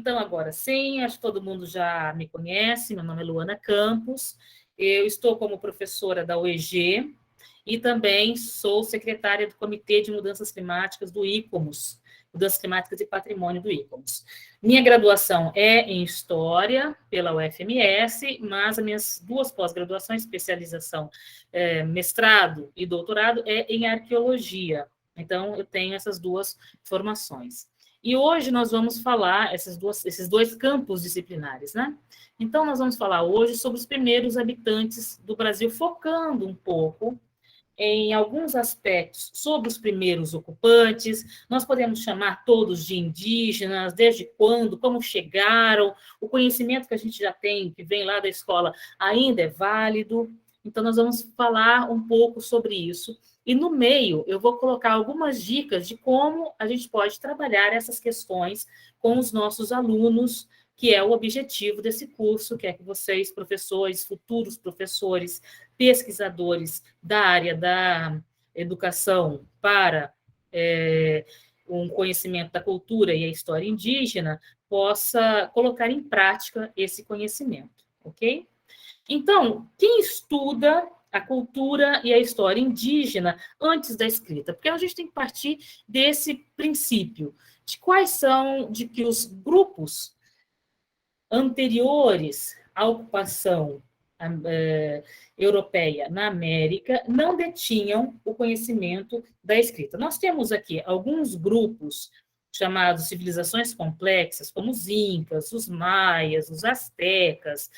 Então, agora sim, acho que todo mundo já me conhece, meu nome é Luana Campos, eu estou como professora da UEG e também sou secretária do Comitê de Mudanças Climáticas do ICOMOS, Mudanças Climáticas e Patrimônio do ICOMOS. Minha graduação é em História, pela UFMS, mas as minhas duas pós-graduações, especialização, mestrado e doutorado, é em Arqueologia. Então, eu tenho essas duas formações. E hoje nós vamos falar esses dois campos disciplinares, né? Então, nós vamos falar hoje sobre os primeiros habitantes do Brasil, focando um pouco em alguns aspectos sobre os primeiros ocupantes. Nós podemos chamar todos de indígenas, desde quando, como chegaram, o conhecimento que a gente já tem, que vem lá da escola, ainda é válido. Então, nós vamos falar um pouco sobre isso. E no meio, eu vou colocar algumas dicas de como a gente pode trabalhar essas questões com os nossos alunos, que é o objetivo desse curso, que é que vocês, professores, futuros professores, pesquisadores da área da educação para um conhecimento da cultura e a história indígena, possa colocar em prática esse conhecimento, ok? Então, quem estuda a cultura e a história indígena antes da escrita? Porque a gente tem que partir desse princípio, de quais são, de que os grupos anteriores à ocupação europeia na América não detinham o conhecimento da escrita. Nós temos aqui alguns grupos chamados civilizações complexas, como os incas, os maias, os astecas,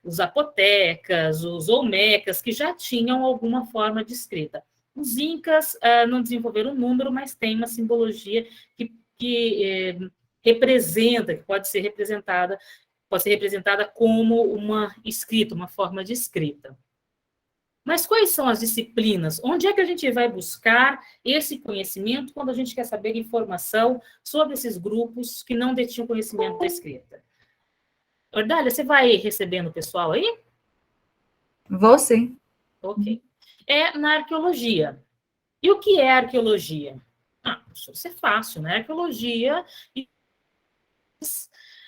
os zapotecas, os olmecas, que já tinham alguma forma de escrita. Os incas não desenvolveram um número, mas tem uma simbologia que representa, que pode ser representada como uma escrita, uma forma de escrita. Mas quais são as disciplinas? Onde é que a gente vai buscar esse conhecimento quando a gente quer saber informação sobre esses grupos que não detinham conhecimento da escrita? Ordália, você vai recebendo o pessoal aí? Vou sim. Ok. É na arqueologia. E o que é arqueologia? Isso é fácil, né? Arqueologia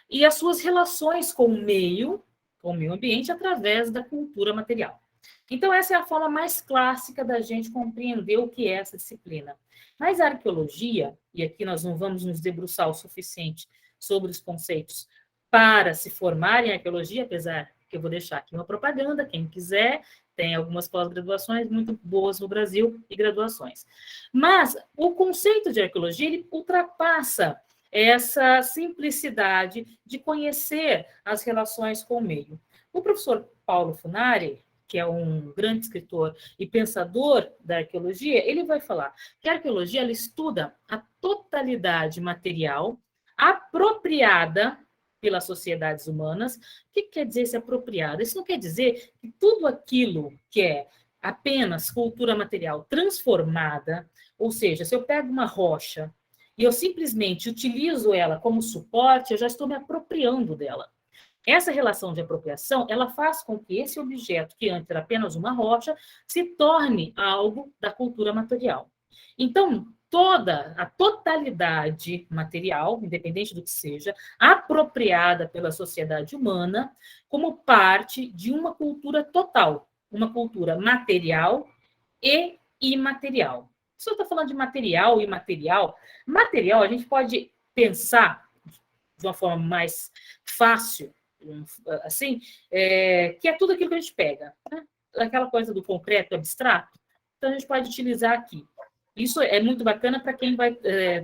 e as suas relações com o meio ambiente, através da cultura material. Então, essa é a forma mais clássica da gente compreender o que é essa disciplina. Mas a arqueologia, e aqui nós não vamos nos debruçar o suficiente sobre os conceitos para se formar em arqueologia, apesar que eu vou deixar aqui uma propaganda, quem quiser, tem algumas pós-graduações muito boas no Brasil e graduações. Mas o conceito de arqueologia, ele ultrapassa essa simplicidade de conhecer as relações com o meio. O professor Paulo Funari, que é um grande escritor e pensador da arqueologia, ele vai falar que a arqueologia ela estuda a totalidade material apropriada pelas sociedades humanas. O que quer dizer esse apropriado? Isso não quer dizer que tudo aquilo que é apenas cultura material transformada, ou seja, se eu pego uma rocha e eu simplesmente utilizo ela como suporte, eu já estou me apropriando dela. Essa relação de apropriação, ela faz com que esse objeto, que antes era apenas uma rocha, se torne algo da cultura material. Então, toda a totalidade material, independente do que seja, apropriada pela sociedade humana como parte de uma cultura total, uma cultura material e imaterial. Se eu estou falando de material e imaterial, material a gente pode pensar de uma forma mais fácil, assim, que é tudo aquilo que a gente pega, né? Aquela coisa do concreto abstrato, então a gente pode utilizar aqui. Isso é muito bacana para quem vai,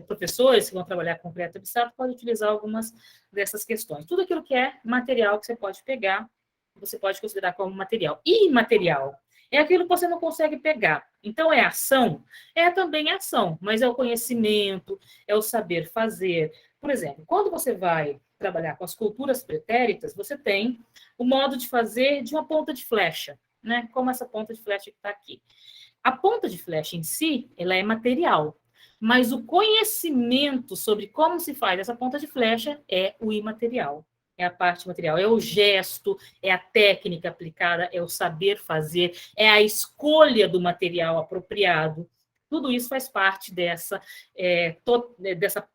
professores que vão trabalhar com concreto abstrato, pode utilizar algumas dessas questões. Tudo aquilo que é material que você pode pegar, você pode considerar como material. E imaterial é aquilo que você não consegue pegar. Então, é ação? É também ação, mas é o conhecimento, é o saber fazer. Por exemplo, quando você vai trabalhar com as culturas pretéritas, você tem o modo de fazer de uma ponta de flecha, né? Como essa ponta de flecha que está aqui. A ponta de flecha em si, ela é material, mas o conhecimento sobre como se faz essa ponta de flecha é o imaterial. É a parte material, é o gesto, é a técnica aplicada, é o saber fazer, é a escolha do material apropriado. Tudo isso faz parte dessa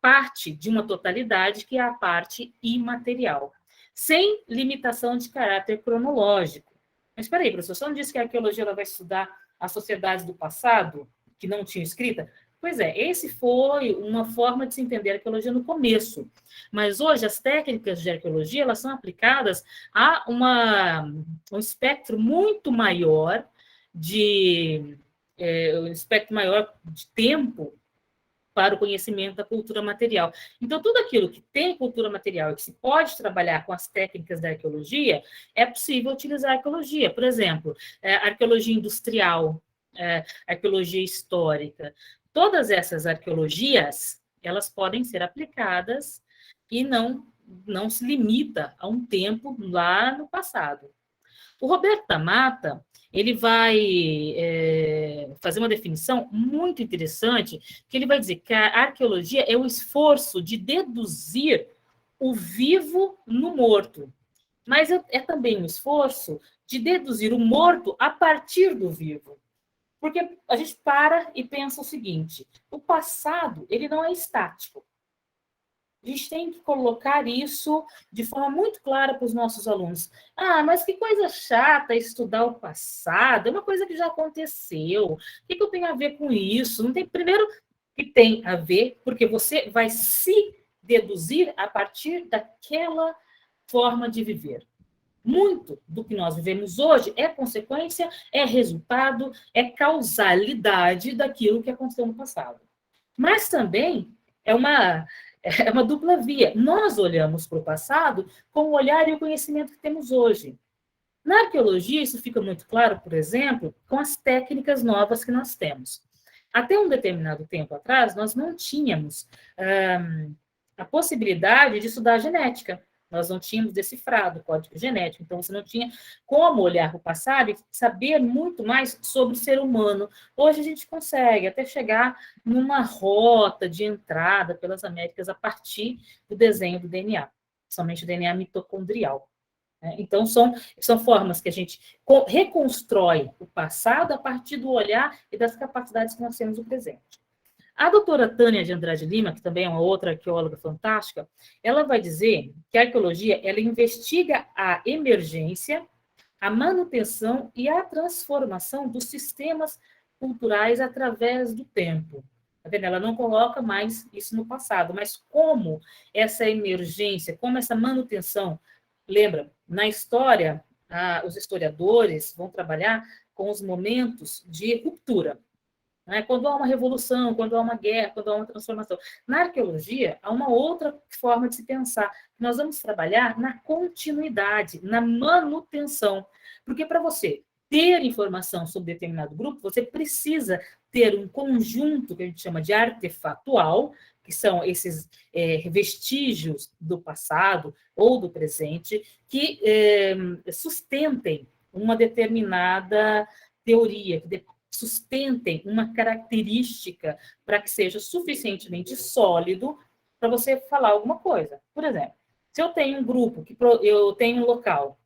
parte de uma totalidade que é a parte imaterial, sem limitação de caráter cronológico. Mas espera aí, professor, você não disse que a arqueologia ela vai estudar as sociedades do passado, que não tinham escrita? Pois é, esse foi uma forma de se entender a arqueologia no começo. Mas hoje as técnicas de arqueologia elas são aplicadas a um espectro muito maior um espectro maior de tempo para o conhecimento da cultura material. Então, tudo aquilo que tem cultura material e que se pode trabalhar com as técnicas da arqueologia, é possível utilizar a arqueologia. Por exemplo, arqueologia industrial, arqueologia histórica. Todas essas arqueologias, elas podem ser aplicadas e não se limita a um tempo lá no passado. O Roberto da Mata, ele vai fazer uma definição muito interessante, que ele vai dizer que a arqueologia é o esforço de deduzir o vivo no morto, mas é também um esforço de deduzir o morto a partir do vivo. Porque a gente para e pensa o seguinte, o passado ele não é estático. A gente tem que colocar isso de forma muito clara para os nossos alunos. Ah, mas que coisa chata estudar o passado, é uma coisa que já aconteceu. O que eu tenho a ver com isso? Não tem, primeiro, que tem a ver, porque você vai se deduzir a partir daquela forma de viver. Muito do que nós vivemos hoje é consequência, é resultado, é causalidade daquilo que aconteceu no passado. Mas também é uma dupla via. Nós olhamos para o passado com o olhar e o conhecimento que temos hoje. Na arqueologia, isso fica muito claro, por exemplo, com as técnicas novas que nós temos. Até um determinado tempo atrás, nós não tínhamos a possibilidade de estudar a genética. Nós não tínhamos decifrado o código genético, então você não tinha como olhar para o passado e saber muito mais sobre o ser humano. Hoje a gente consegue até chegar numa rota de entrada pelas Américas a partir do desenho do DNA, somente o DNA mitocondrial. Então, são formas que a gente reconstrói o passado a partir do olhar e das capacidades que nós temos no presente. A doutora Tânia de Andrade Lima, que também é uma outra arqueóloga fantástica, ela vai dizer que a arqueologia ela investiga a emergência, a manutenção e a transformação dos sistemas culturais através do tempo. Tá vendo? Ela não coloca mais isso no passado, mas como essa emergência, como essa manutenção. Lembra, na história, os historiadores vão trabalhar com os momentos de ruptura. Quando há uma revolução, quando há uma guerra, quando há uma transformação. Na arqueologia, há uma outra forma de se pensar. Nós vamos trabalhar na continuidade, na manutenção. Porque para você ter informação sobre determinado grupo, você precisa ter um conjunto que a gente chama de artefatual, que são esses vestígios do passado ou do presente, que sustentem uma determinada teoria, que sustentem uma característica para que seja suficientemente sólido para você falar alguma coisa. Por exemplo, se eu tenho um grupo, eu tenho um local,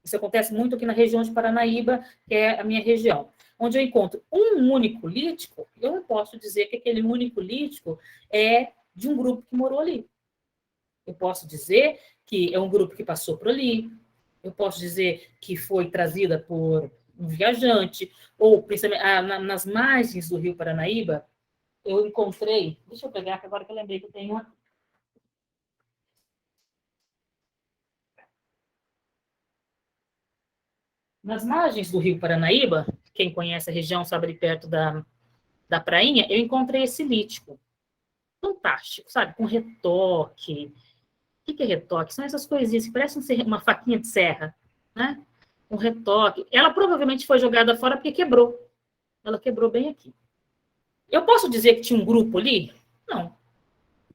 isso acontece muito aqui na região de Paranaíba, que é a minha região, onde eu encontro um único lítico, eu não posso dizer que aquele único lítico é de um grupo que morou ali. Eu posso dizer que é um grupo que passou por ali, eu posso dizer que foi trazida por um viajante, ou principalmente nas margens do Rio Paranaíba, eu encontrei, deixa eu pegar, que agora que eu lembrei que eu tenho uma. Nas margens do Rio Paranaíba, quem conhece a região sabe ali perto da prainha, eu encontrei esse lítico. Fantástico, sabe? Com retoque. O que é retoque? São essas coisinhas que parecem uma faquinha de serra, né? Um retoque. Ela provavelmente foi jogada fora porque quebrou. Ela quebrou bem aqui. Eu posso dizer que tinha um grupo ali? Não.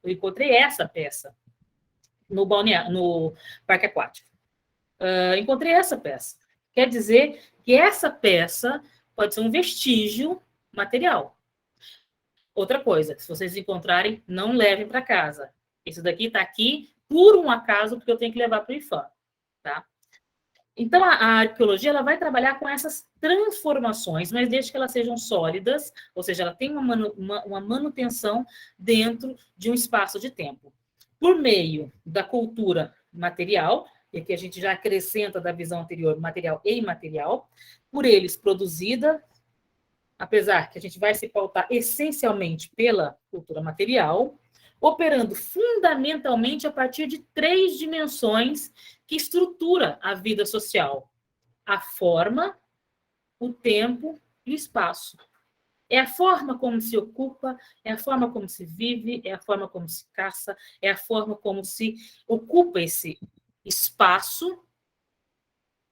Eu encontrei essa peça no parque aquático. Encontrei essa peça. Quer dizer que essa peça pode ser um vestígio material. Outra coisa, se vocês encontrarem, não levem para casa. Isso daqui está aqui por um acaso, porque eu tenho que levar para o IFAM. Tá? Então, a arqueologia ela vai trabalhar com essas transformações, mas desde que elas sejam sólidas, ou seja, ela tem uma manutenção dentro de um espaço de tempo. Por meio da cultura material, e aqui a gente já acrescenta da visão anterior material e imaterial, por eles produzida, apesar que a gente vai se pautar essencialmente pela cultura material, operando fundamentalmente a partir de 3 dimensões que estrutura a vida social: a forma, o tempo e o espaço. É a forma como se ocupa, é a forma como se vive, é a forma como se caça, é a forma como se ocupa esse espaço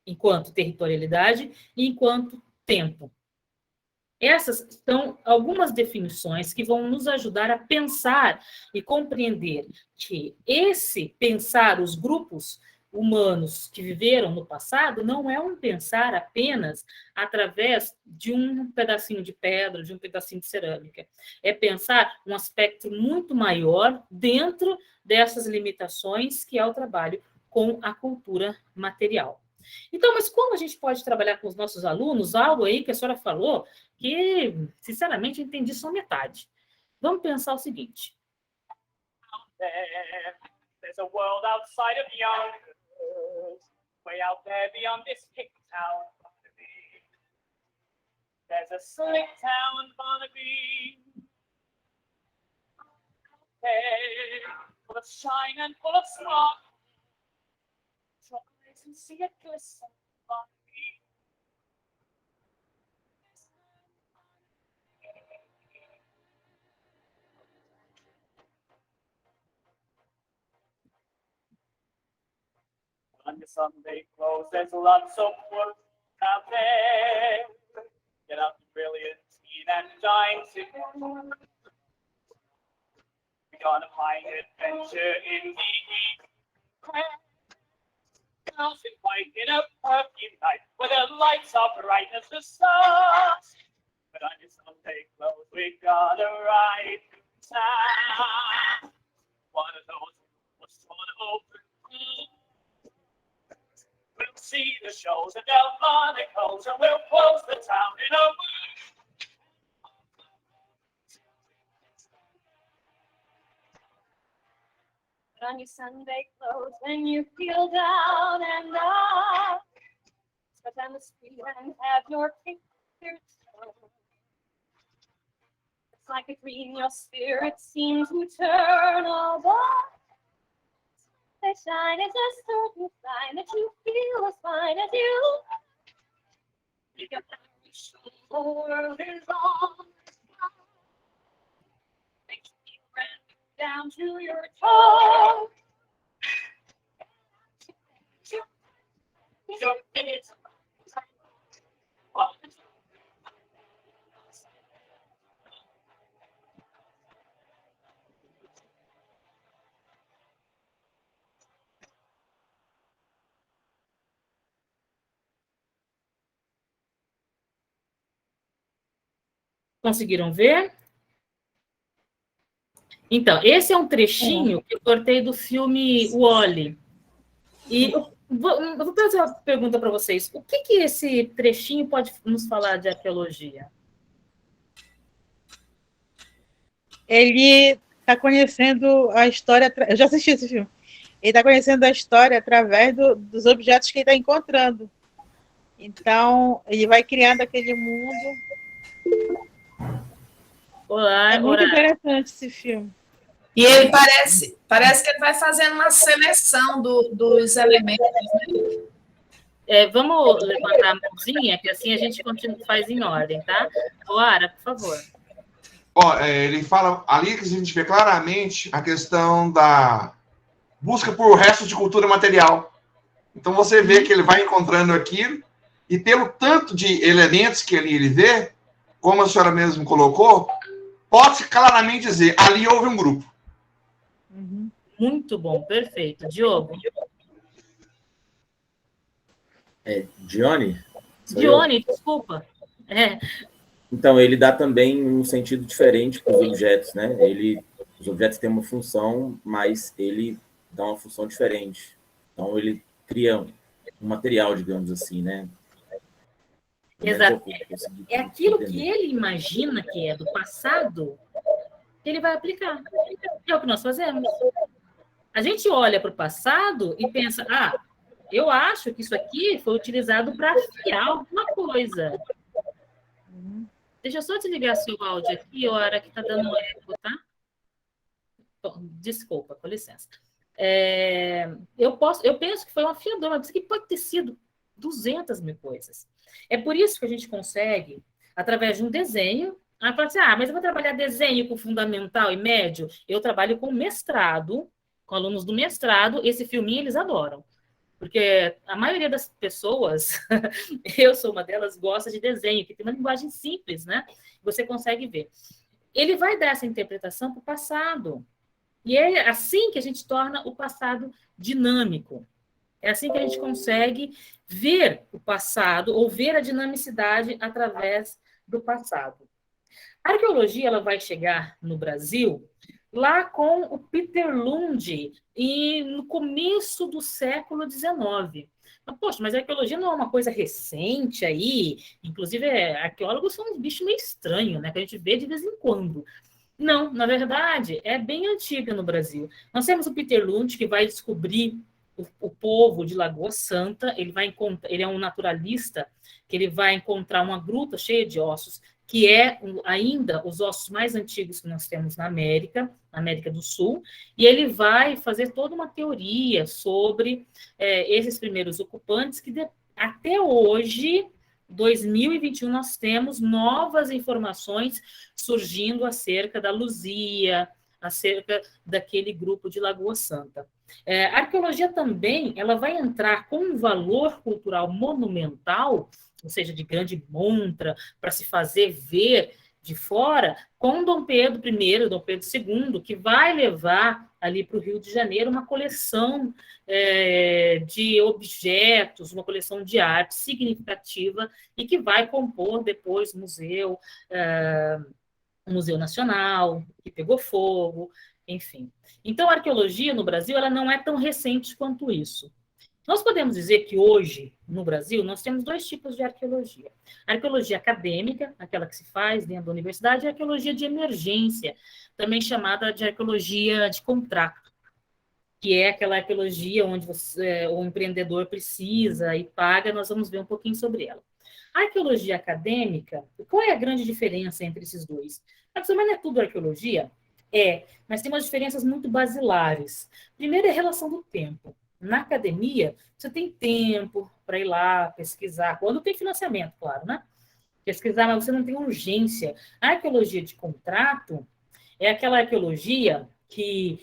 enquanto territorialidade e enquanto tempo. Essas são algumas definições que vão nos ajudar a pensar e compreender que esse pensar os grupos humanos que viveram no passado não é um pensar apenas através de um pedacinho de pedra, de um pedacinho de cerâmica. É pensar um aspecto muito maior dentro dessas limitações que é o trabalho com a cultura material. Então, mas como a gente pode trabalhar com os nossos alunos? Algo aí que a senhora falou que, sinceramente, eu entendi só metade. Vamos pensar o seguinte. There's a world outside of Yonkers, way out there beyond this hick town, Barnaby. There's a slick town, Barnaby. Hey, full of shine and full of spark. Try and see it glisten, Barnaby. On your Sunday clothes, there's lots of work out there. Get out the brilliantine and dine together. We're gonna find adventure in the evening. House in white in a perfume night, where the lights are bright as the stars. But on your Sunday clothes, we gotta ride through town. One of those was sort of open. We'll see the shows at Delmonico's and we'll close the town in a week. Put on your Sunday clothes when you feel down and out. Step down the street and have your pictures shown. It's like a dream, your spirit seems to turn about. The shine is a certain sign that you feel as fine as you. You got that the world is on. Makes me run down to your toes. Your minutes. Conseguiram ver? Então, esse é um trechinho que eu cortei do filme Wall-E. E eu vou fazer uma pergunta para vocês. O que esse trechinho pode nos falar de arqueologia? Ele está conhecendo a história. Eu já assisti esse filme. Ele está conhecendo a história através dos objetos que ele está encontrando. Então, ele vai criando aquele mundo. Olá, É muito interessante esse filme. E ele parece que ele vai fazendo uma seleção dos elementos. Né? Vamos levantar a mãozinha, que assim a gente faz em ordem, tá? Oara, por favor. Ele fala ali que a gente vê claramente a questão da busca por restos de cultura material. Então, você vê que ele vai encontrando aquilo, e pelo tanto de elementos que ele vê, como a senhora mesmo colocou, pode-se claramente dizer, ali houve um grupo. Muito bom, perfeito. Diogo? Dione? Dione, desculpa. Então, ele dá também um sentido diferente para os objetos, né? Os objetos têm uma função, mas ele dá uma função diferente. Então, ele cria material, digamos assim, né? Exato. É aquilo que ele imagina que é do passado que ele vai aplicar. É o que nós fazemos. A gente olha para o passado e pensa, eu acho que isso aqui foi utilizado para afiar alguma coisa. Deixa eu só desligar seu áudio aqui, a hora que está dando eco, tá? Desculpa, com licença. Eu penso que foi um afiador, mas isso aqui pode ter sido 200 mil coisas. É por isso que a gente consegue, através de um desenho, falar assim, mas eu vou trabalhar desenho com fundamental e médio? Eu trabalho com mestrado, com alunos do mestrado, esse filminho eles adoram. Porque a maioria das pessoas, eu sou uma delas, gosta de desenho, que tem uma linguagem simples, né? Você consegue ver. Ele vai dar essa interpretação para o passado. E é assim que a gente torna o passado dinâmico. É assim que a gente consegue ver o passado, ou ver a dinamicidade através do passado. A arqueologia ela vai chegar no Brasil lá com o Peter Lund, e no começo do século XIX. Poxa, mas a arqueologia não é uma coisa recente aí? Inclusive, arqueólogos são uns bichos meio estranhos, né? Que a gente vê de vez em quando. Não, na verdade, é bem antiga no Brasil. Nós temos o Peter Lund, que vai descobrir o povo de Lagoa Santa. Ele é um naturalista, que ele vai encontrar uma gruta cheia de ossos, que é ainda os ossos mais antigos que nós temos na América do Sul, e ele vai fazer toda uma teoria sobre esses primeiros ocupantes, que até hoje, 2021, nós temos novas informações surgindo acerca da Luzia, acerca daquele grupo de Lagoa Santa. A arqueologia também ela vai entrar com um valor cultural monumental, ou seja, de grande montra, para se fazer ver de fora, com Dom Pedro I, Dom Pedro II, que vai levar ali para o Rio de Janeiro uma coleção de objetos, uma coleção de arte significativa, e que vai compor depois o Museu Nacional, que pegou fogo, enfim. Então, a arqueologia no Brasil ela não é tão recente quanto isso. Nós podemos dizer que hoje, no Brasil, nós temos 2 tipos de arqueologia. A arqueologia acadêmica, aquela que se faz dentro da universidade, e a arqueologia de emergência, também chamada de arqueologia de contrato, que é aquela arqueologia onde o empreendedor precisa e paga. Nós vamos ver um pouquinho sobre ela. A arqueologia acadêmica, qual é a grande diferença entre esses dois? Mas não é tudo arqueologia? Mas tem umas diferenças muito basilares. Primeiro é a relação do tempo. Na academia, você tem tempo para ir lá pesquisar, quando tem financiamento, claro, né? Pesquisar, mas você não tem urgência. A arqueologia de contrato é aquela arqueologia que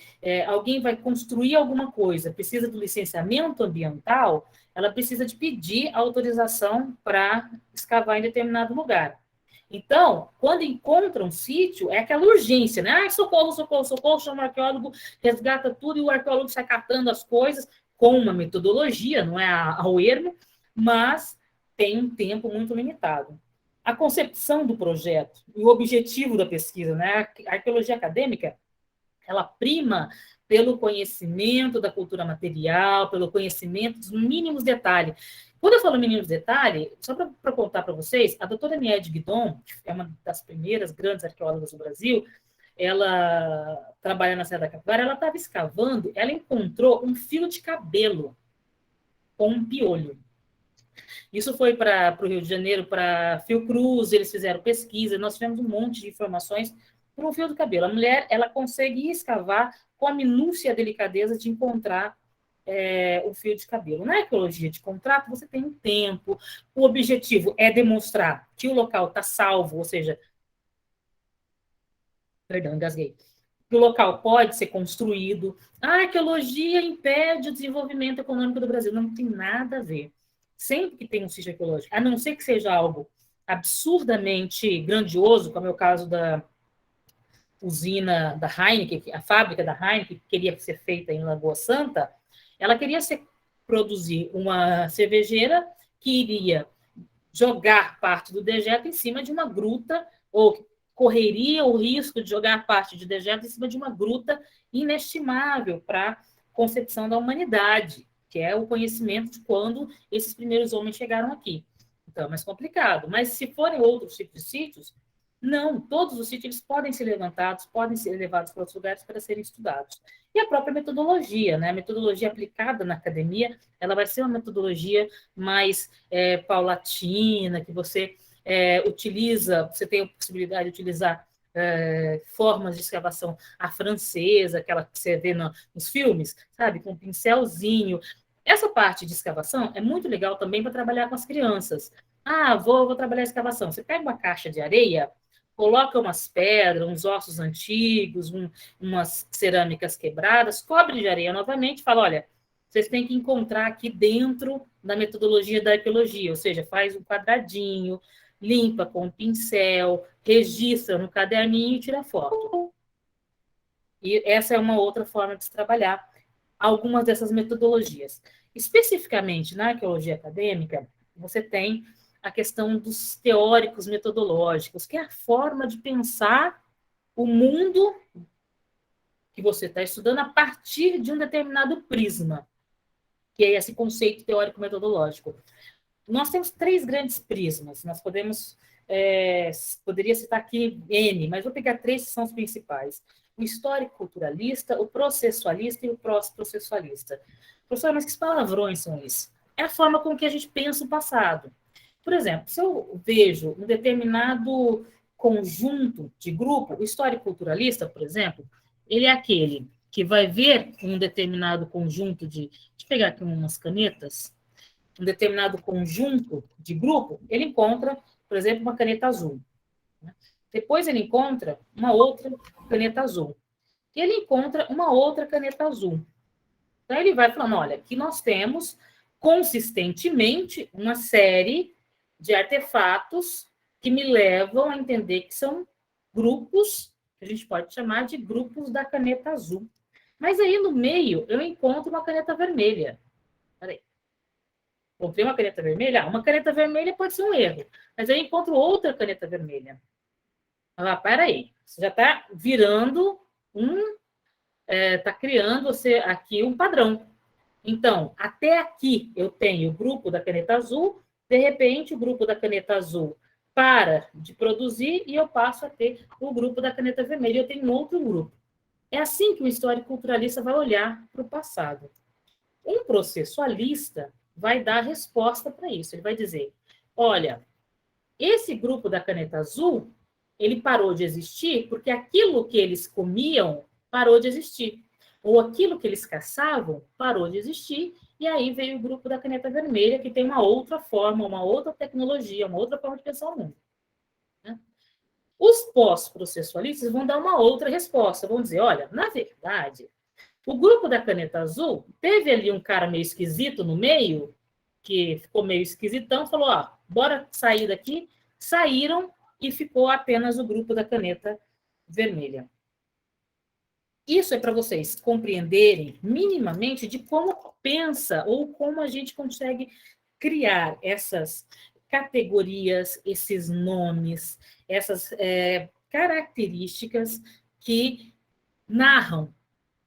alguém vai construir alguma coisa, precisa do licenciamento ambiental, ela precisa de pedir autorização para escavar em determinado lugar. Então, quando encontra um sítio, é aquela urgência, né? Socorro, socorro, socorro, chama o arqueólogo, resgata tudo, e o arqueólogo sai catando as coisas, com uma metodologia, não é ao ermo, mas tem um tempo muito limitado. A concepção do projeto e o objetivo da pesquisa, né? A arqueologia acadêmica, ela prima pelo conhecimento da cultura material, pelo conhecimento dos mínimos detalhes. Quando eu falo mínimos detalhes, só para contar para vocês, a doutora Niede Guidon, que é uma das primeiras grandes arqueólogas do Brasil, ela trabalha na Serra da Capivara, ela estava escavando, ela encontrou um fio de cabelo com um piolho. Isso foi para o Rio de Janeiro, para Fiocruz, eles fizeram pesquisa, nós tivemos um monte de informações por um fio de cabelo. A mulher, ela conseguia escavar com a minúcia e a delicadeza de encontrar o fio de cabelo. Na arqueologia de contrato, você tem um tempo, o objetivo é demonstrar que o local está salvo, ou seja, perdão, engasguei, que o local pode ser construído. A arqueologia impede o desenvolvimento econômico do Brasil. Não tem nada a ver. Sempre que tem um sítio arqueológico, a não ser que seja algo absurdamente grandioso, como é o caso da usina da Heineken, a fábrica da Heineken, que queria ser feita em Lagoa Santa, ela queria produzir uma cervejeira que iria jogar parte do dejeto em cima de uma gruta, ou correria o risco de jogar parte de dejeto em cima de uma gruta inestimável para a concepção da humanidade. que é o conhecimento de quando esses primeiros homens chegaram aqui. Então, é mais complicado. Mas se forem outros tipos de sítios, não, todos os sítios eles podem ser levantados, podem ser levados para outros lugares para serem estudados. E a própria metodologia, né? A metodologia aplicada na academia, ela vai ser uma metodologia mais paulatina, que você utiliza, você tem a possibilidade de utilizar formas de escavação à francesa, aquela que você vê nos filmes, sabe? Com um pincelzinho. Essa parte de escavação é muito legal também para trabalhar com as crianças. Ah, vou trabalhar escavação. Você pega uma caixa de areia, coloca umas pedras, uns ossos antigos, umas cerâmicas quebradas, cobre de areia novamente e fala, olha, vocês têm que encontrar aqui dentro da metodologia da arqueologia, ou seja, faz um quadradinho, limpa com um pincel, registra no caderninho e tira foto. E essa é uma outra forma de se trabalhar algumas dessas metodologias. Especificamente na arqueologia acadêmica, você tem a questão dos teóricos metodológicos, que é a forma de pensar o mundo que você está estudando a partir de um determinado prisma, que é esse conceito teórico metodológico. Nós temos 3 grandes prismas, nós poderia citar aqui N, mas vou pegar 3 que são os principais. O histórico-culturalista, o processualista e o pós-processualista. Professor, mas que palavrões são esses? É a forma com que a gente pensa o passado. Por exemplo, se eu vejo um determinado conjunto de grupo, o histórico-culturalista, por exemplo, ele é aquele que vai ver um determinado conjunto deixa eu pegar aqui umas canetas, um determinado conjunto de grupo, ele encontra, por exemplo, uma caneta azul. Depois ele encontra uma outra caneta azul. E ele encontra uma outra caneta azul. Então ele vai falando, olha, aqui nós temos consistentemente uma série de artefatos que me levam a entender que são grupos, que a gente pode chamar de grupos da caneta azul. Mas aí no meio eu encontro uma caneta vermelha. Peraí. Encontrei uma caneta vermelha? Uma caneta vermelha pode ser um erro, mas aí eu encontro outra caneta vermelha. Ah, peraí, você já está virando está criando aqui um padrão. Então, até aqui eu tenho o grupo da caneta azul, de repente o grupo da caneta azul para de produzir e eu passo a ter o grupo da caneta vermelha, eu tenho um outro grupo. É assim que o histórico-culturalista vai olhar para o passado. Um processualista vai dar resposta para isso. Ele vai dizer, olha, esse grupo da caneta azul, ele parou de existir porque aquilo que eles comiam parou de existir. Ou aquilo que eles caçavam parou de existir, e aí veio o grupo da caneta vermelha, que tem uma outra forma, uma outra tecnologia, uma outra forma de pensar o mundo. Os pós-processualistas vão dar uma outra resposta, vão dizer, olha, na verdade, o grupo da caneta azul teve ali um cara meio esquisito no meio, que ficou meio esquisitão, falou, ó, bora sair daqui, saíram e ficou apenas o grupo da caneta vermelha. Isso é para vocês compreenderem minimamente de como pensa ou como a gente consegue criar essas categorias, esses nomes, essas características que narram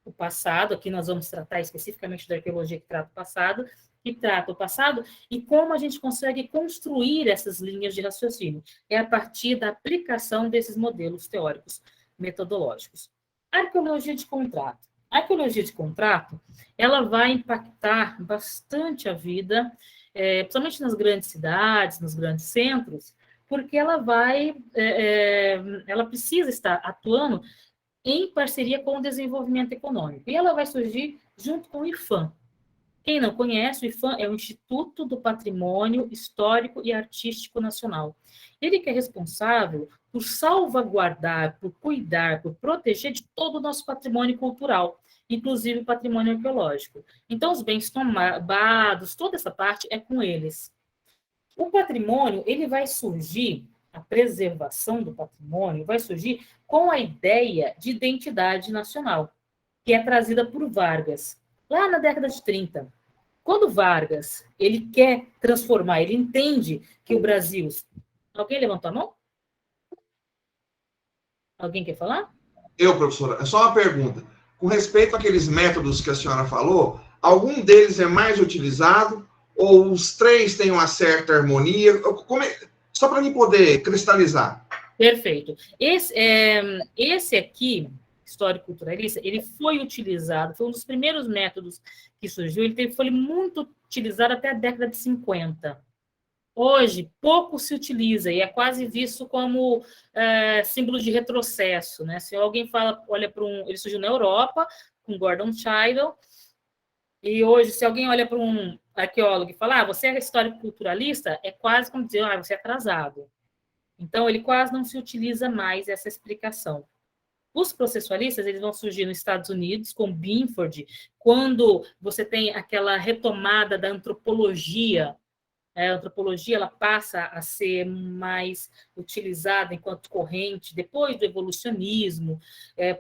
o passado. Aqui nós vamos tratar especificamente da arqueologia que trata o passado, e como a gente consegue construir essas linhas de raciocínio. É a partir da aplicação desses modelos teóricos metodológicos. Arqueologia de contrato. A arqueologia de contrato, ela vai impactar bastante a vida, principalmente nas grandes cidades, nos grandes centros, porque ela precisa estar atuando em parceria com o desenvolvimento econômico. E ela vai surgir junto com o IPHAN. Quem não conhece, o IPHAN é o Instituto do Patrimônio Histórico e Artístico Nacional. Ele que é responsável por salvaguardar, por cuidar, por proteger de todo o nosso patrimônio cultural, inclusive o patrimônio arqueológico. Então, os bens tombados, toda essa parte é com eles. O patrimônio, ele vai surgir, a preservação do patrimônio vai surgir com a ideia de identidade nacional, que é trazida por Vargas, lá na década de 30. Quando Vargas, ele quer transformar, ele entende que o Brasil... Alguém levantou a mão? Alguém quer falar? Eu, professora, é só uma pergunta. Com respeito àqueles métodos que a senhora falou, algum deles é mais utilizado, ou os três têm uma certa harmonia? Só para mim poder cristalizar. Perfeito. Esse aqui, histórico-culturalista, ele foi utilizado, foi um dos primeiros métodos que surgiu, foi muito utilizado até a década de 50. Hoje, pouco se utiliza e é quase visto como símbolo de retrocesso, né? Se alguém olha para ele surgiu na Europa, com Gordon Chidle, e hoje, se alguém olha para um arqueólogo e fala, você é histórico-culturalista, é quase como dizer, você é atrasado. Então, ele quase não se utiliza mais essa explicação. Os processualistas, eles vão surgir nos Estados Unidos, com Binford, quando você tem aquela retomada da antropologia. A antropologia ela passa a ser mais utilizada enquanto corrente, depois do evolucionismo,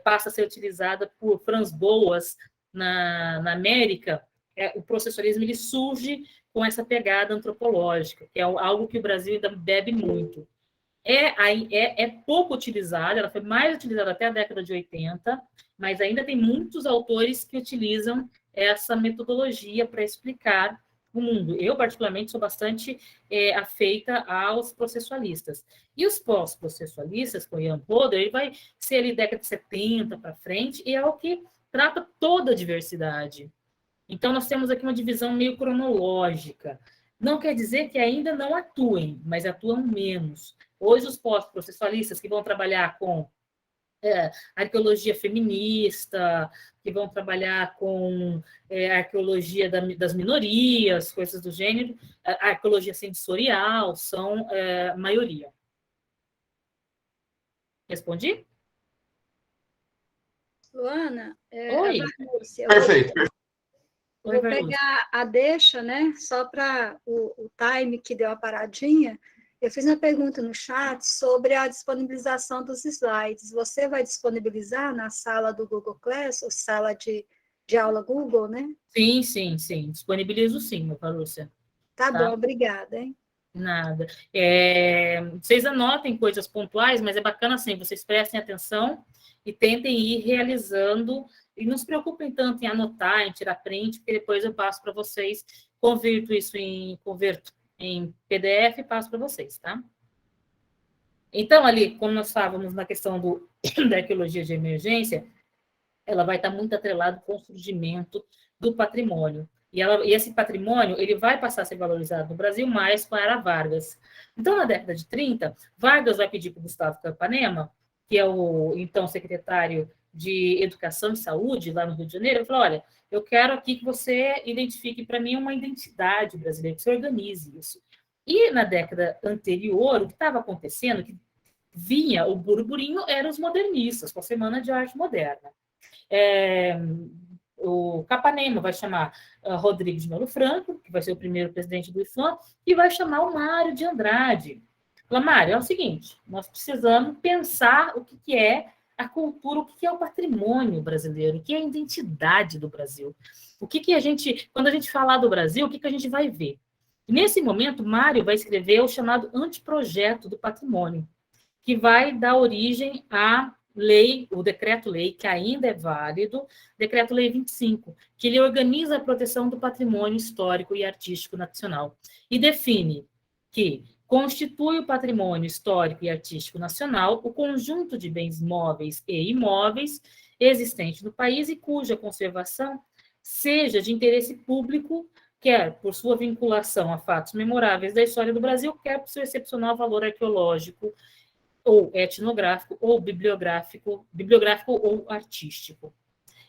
passa a ser utilizada por Franz Boas na América. O processualismo ele surge com essa pegada antropológica, que é algo que o Brasil ainda bebe muito. É pouco utilizada, ela foi mais utilizada até a década de 80, mas ainda tem muitos autores que utilizam essa metodologia para explicar o mundo. Eu, particularmente, sou bastante afeita aos processualistas. E os pós-processualistas, com Ian Hodder, ele vai ser ali década de 70 para frente, e é o que trata toda a diversidade. Então, nós temos aqui uma divisão meio cronológica. Não quer dizer que ainda não atuem, mas atuam menos. Hoje, os pós-processualistas que vão trabalhar com arqueologia feminista, que vão trabalhar com arqueologia das minorias, coisas do gênero, a arqueologia sensorial, são a maioria. Respondi? Luana, Oi. Lúcia, Perfeito. Vou pegar a deixa, né? Só para o time que deu a paradinha. Eu fiz uma pergunta no chat sobre a disponibilização dos slides. Você vai disponibilizar na sala do Google Class, ou sala de aula Google, né? Sim. Disponibilizo sim, meu caro Lúcia. Tá bom, obrigada, hein? Nada. Vocês anotem coisas pontuais, mas é bacana assim, vocês prestem atenção e tentem ir realizando, e não se preocupem tanto em anotar, em tirar print, porque depois eu passo para vocês, converto em PDF e passo para vocês, tá? Então, ali, como nós estávamos na questão da arqueologia de emergência, ela vai estar muito atrelada com o surgimento do patrimônio. E esse patrimônio ele vai passar a ser valorizado no Brasil mais com a Era Vargas. Então, na década de 30, Vargas vai pedir para o Gustavo Capanema, que é o então secretário de Educação e Saúde lá no Rio de Janeiro, ele falou, olha, eu quero aqui que você identifique para mim uma identidade brasileira, que você organize isso. E na década anterior, o que estava acontecendo, que vinha o burburinho, eram os modernistas, com a Semana de Arte Moderna. O Capanema vai chamar Rodrigo de Melo Franco, que vai ser o primeiro presidente do IFAM, e vai chamar o Mário de Andrade. Fala, Mário, é o seguinte, nós precisamos pensar o que é a cultura, o que é o patrimônio brasileiro, o que é a identidade do Brasil. O que a gente, quando a gente falar do Brasil, o que a gente vai ver? E nesse momento, Mário vai escrever o chamado anteprojeto do patrimônio, que vai dar origem à lei, o decreto-lei, que ainda é válido, decreto-lei 25, que ele organiza a proteção do patrimônio histórico e artístico nacional e define que constitui o patrimônio histórico e artístico nacional o conjunto de bens móveis e imóveis existentes no país e cuja conservação seja de interesse público, quer por sua vinculação a fatos memoráveis da história do Brasil, quer por seu excepcional valor arqueológico, ou etnográfico, ou bibliográfico ou artístico.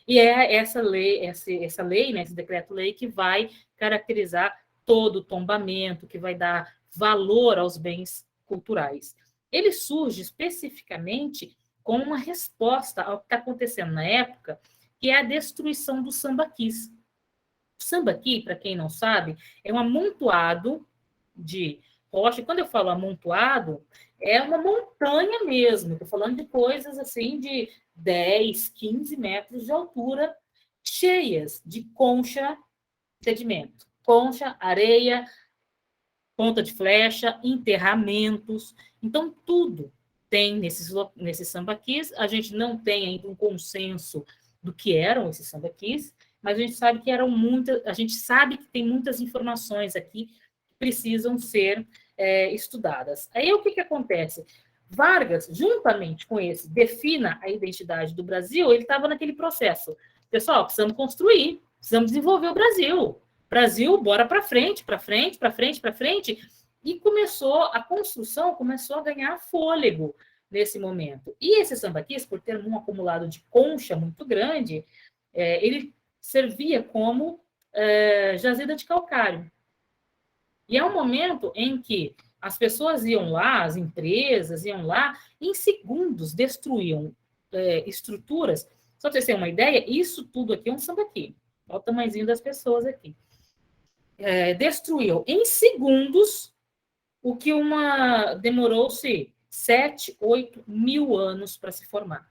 E é essa lei, né, esse decreto-lei, que vai caracterizar todo o tombamento, que vai dar valor aos bens culturais. Ele surge especificamente como uma resposta ao que está acontecendo na época, que é a destruição do sambaquis. O sambaqui, para quem não sabe, é um amontoado de rocha. Quando eu falo amontoado, é uma montanha mesmo. Estou falando de coisas assim de 10, 15 metros de altura, cheias de concha, sedimento. Concha, areia, ponta de flecha, enterramentos. Então, tudo tem nesses sambaquis. A gente não tem ainda um consenso do que eram esses sambaquis, mas a gente sabe que tem muitas informações aqui que precisam ser estudadas. Aí o que acontece? Vargas, juntamente com esse Defina a Identidade do Brasil, ele estava naquele processo. Pessoal, precisamos construir, precisamos desenvolver o Brasil. Brasil, bora para frente, para frente, para frente, para frente. E a construção começou a ganhar fôlego nesse momento. E esse sambaquis, por ter um acumulado de concha muito grande, ele servia como jazida de calcário. E é um momento em que as pessoas iam lá, as empresas iam lá, em segundos destruíam estruturas. Só para vocês terem uma ideia, isso tudo aqui é um sambaqui. Olha o tamanhozinho das pessoas aqui. Destruiu em segundos o que demorou-se 7, 8 mil anos para se formar.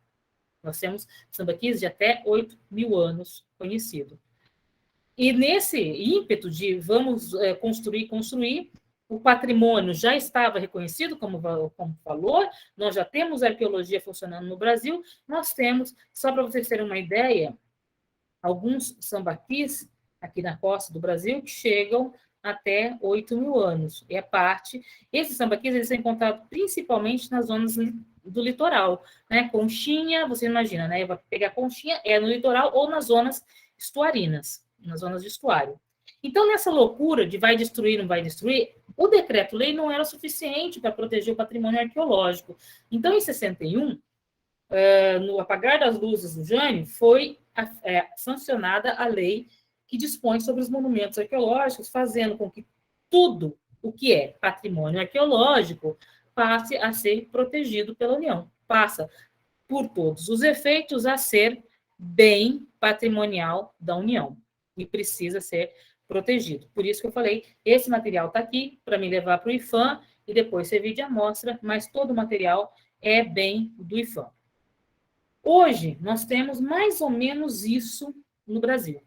Nós temos sambaquis de até 8 mil anos conhecido. E nesse ímpeto de vamos construir, o patrimônio já estava reconhecido como valor, nós já temos arqueologia funcionando no Brasil, nós temos, só para vocês terem uma ideia, alguns sambaquis aqui na costa do Brasil que chegam até 8 mil anos. Esses sambaquis eles são encontrados principalmente nas zonas do litoral, né? Conchinha, você imagina, né? Vai pegar conchinha, no litoral ou nas zonas estuarinas, nas zonas de estuário. Então, nessa loucura de vai destruir, não vai destruir, o decreto-lei não era suficiente para proteger o patrimônio arqueológico. Então, em 61, no apagar das luzes do Jânio, foi sancionada a lei que dispõe sobre os monumentos arqueológicos, fazendo com que tudo o que é patrimônio arqueológico passe a ser protegido pela União. Passa, por todos os efeitos, a ser bem patrimonial da União. E precisa ser protegido. Por isso que eu falei, esse material está aqui para me levar para o IFAM e depois servir de amostra, mas todo o material é bem do IFAM. Hoje, nós temos mais ou menos isso no Brasil.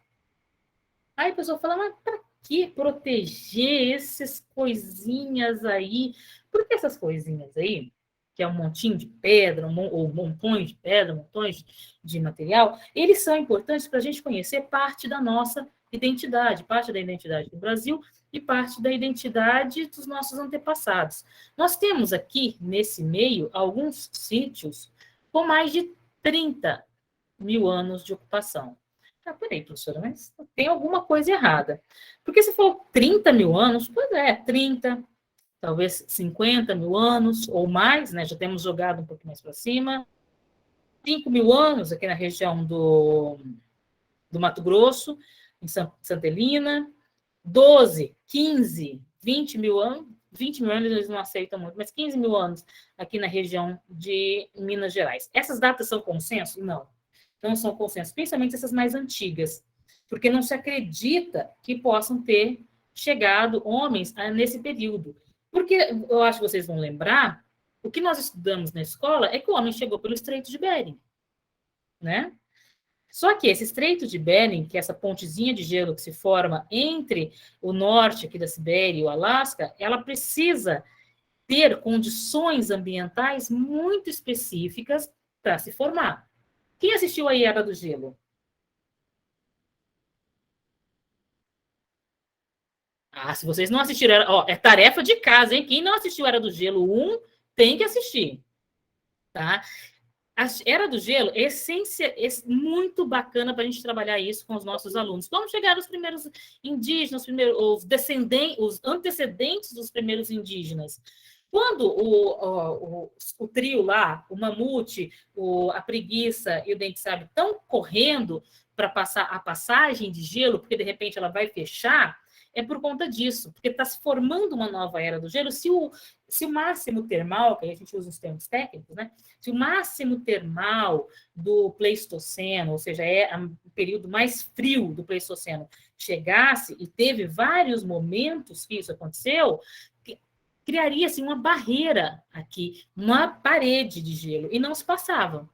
Aí a pessoa fala, mas para que proteger essas coisinhas aí? Por que essas coisinhas aí, que é um montinho de pedra, ou montões de pedra, montões de material, eles são importantes para a gente conhecer parte da nossa identidade, parte da identidade do Brasil e parte da identidade dos nossos antepassados. Nós temos aqui, nesse meio, alguns sítios com mais de 30 mil anos de ocupação. Peraí, professora, mas tem alguma coisa errada. Porque se for 30 mil anos, pois 30, talvez 50 mil anos ou mais, né? Já temos jogado um pouco mais para cima. 5 mil anos aqui na região do Mato Grosso, em Santa Helena. 12, 15, 20 mil anos. 20 mil anos eles não aceitam muito, mas 15 mil anos aqui na região de Minas Gerais. Essas datas são consenso? Não. Não são consenso, principalmente essas mais antigas, porque não se acredita que possam ter chegado homens nesse período. Porque eu acho que vocês vão lembrar, o que nós estudamos na escola é que o homem chegou pelo Estreito de Bering, né? Só que esse Estreito de Bering, que é essa pontezinha de gelo que se forma entre o norte aqui da Sibéria e o Alasca, ela precisa ter condições ambientais muito específicas para se formar. Quem assistiu aí a Era do Gelo? Se vocês não assistiram, é tarefa de casa, hein? Quem não assistiu a Era do Gelo 1, tem que assistir, tá? A Era do Gelo é muito bacana para a gente trabalhar isso com os nossos alunos. Como chegaram os primeiros indígenas, os antecedentes dos primeiros indígenas? Quando o trio lá, o mamute, a preguiça e o dente-sabre estão correndo para passar a passagem de gelo, porque de repente ela vai fechar, é por conta disso, porque está se formando uma nova era do gelo. Se o máximo termal, que a gente usa os termos técnicos, né? Se o máximo termal do Pleistoceno, ou seja, o período mais frio do Pleistoceno, chegasse, e teve vários momentos que isso aconteceu, criaria-se uma barreira aqui, uma parede de gelo, e não se passava.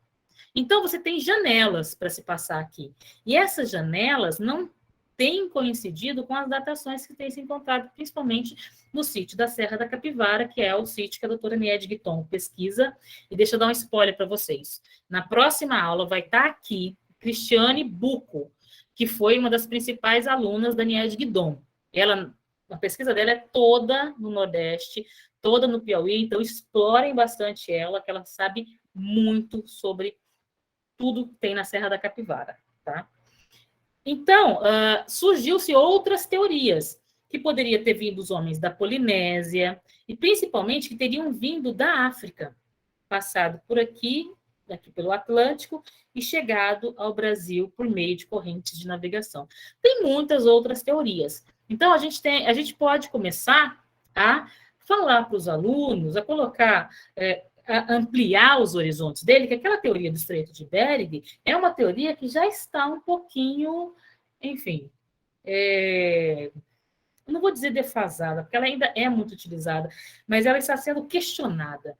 Então, você tem janelas para se passar aqui. E essas janelas não têm coincidido com as datações que têm se encontrado, principalmente no sítio da Serra da Capivara, que é o sítio que a doutora Niede Guiton pesquisa. E deixa eu dar um spoiler para vocês. Na próxima aula vai estar aqui Cristiane Bucco, que foi uma das principais alunas da Niede Guidon. Ela, a pesquisa dela é toda no Nordeste, toda no Piauí, então explorem bastante ela, que ela sabe muito sobre tudo que tem na Serra da Capivara, tá? Então, surgiu-se outras teorias, que poderia ter vindo os homens da Polinésia, e principalmente que teriam vindo da África, passado por aqui pelo Atlântico, e chegado ao Brasil por meio de correntes de navegação. Tem muitas outras teorias. Então, a gente pode começar a falar para os alunos, a colocar, a ampliar os horizontes dele, que aquela teoria do Estreito de Bering é uma teoria que já está um pouquinho, enfim, eu não vou dizer defasada, porque ela ainda é muito utilizada, mas ela está sendo questionada.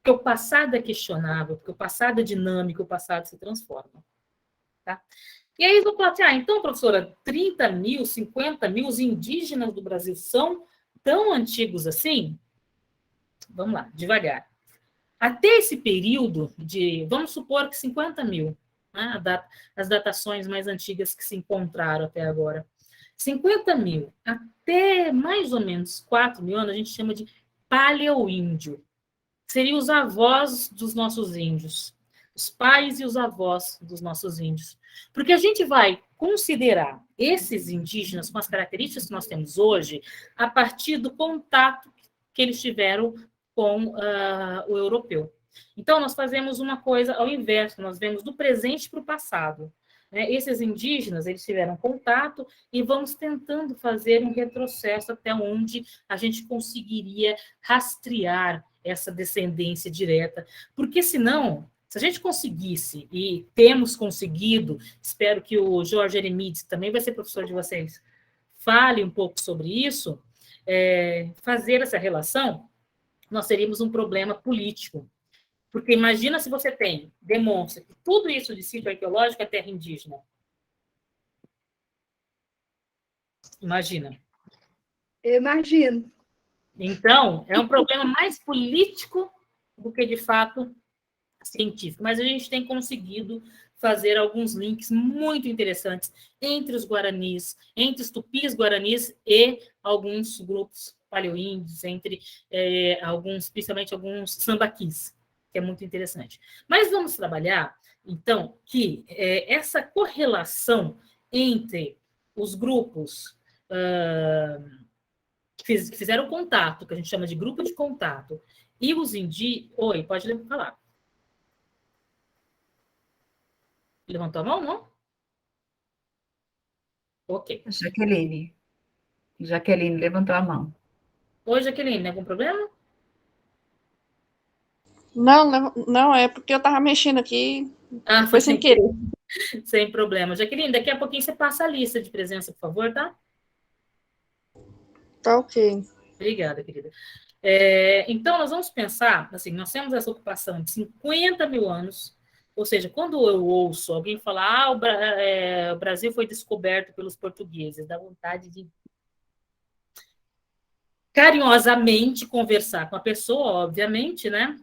Porque o passado é questionável, porque o passado é dinâmico, o passado se transforma. Tá? E aí eles vão falar assim, então, professora, 30 mil, 50 mil, os indígenas do Brasil são tão antigos assim? Vamos lá, devagar. Até esse período de, vamos supor que 50 mil, né, as datações mais antigas que se encontraram até agora. 50 mil até mais ou menos 4 mil anos, a gente chama de paleoíndio. Seriam os avós dos nossos índios, os pais e os avós dos nossos índios. Porque a gente vai considerar esses indígenas com as características que nós temos hoje a partir do contato que eles tiveram com o europeu. Então, nós fazemos uma coisa ao inverso, nós vemos do presente para o passado. Né? Esses indígenas, eles tiveram contato e vamos tentando fazer um retrocesso até onde a gente conseguiria rastrear essa descendência direta, porque senão, se a gente conseguisse, e temos conseguido, espero que o Jorge Eremides, que também vai ser professor de vocês, fale um pouco sobre isso, fazer essa relação, nós teríamos um problema político. Porque imagina se você demonstra que tudo isso de sítio arqueológico é terra indígena. Imagina. Eu imagino. Então, é um problema mais político do que, de fato, científico. Mas a gente tem conseguido fazer alguns links muito interessantes entre os guaranis, entre os tupis guaranis e alguns grupos paleoíndios, entre principalmente alguns sambaquis, que é muito interessante. Mas vamos trabalhar, então, que essa correlação entre os grupos que fizeram contato, que a gente chama de grupo de contato, e os indígenas... Oi, pode falar. Levantou a mão, não? Ok. Jaqueline levantou a mão. Oi, Jaqueline, algum problema? Não, é porque eu estava mexendo aqui, foi sem querer. Sem problema. Jaqueline, daqui a pouquinho você passa a lista de presença, por favor, tá? Tá ok. Obrigada, querida. Então, nós vamos pensar, assim, nós temos essa ocupação de 50 mil anos, ou seja, quando eu ouço alguém falar, o Brasil foi descoberto pelos portugueses, dá vontade de carinhosamente conversar com a pessoa, obviamente, né?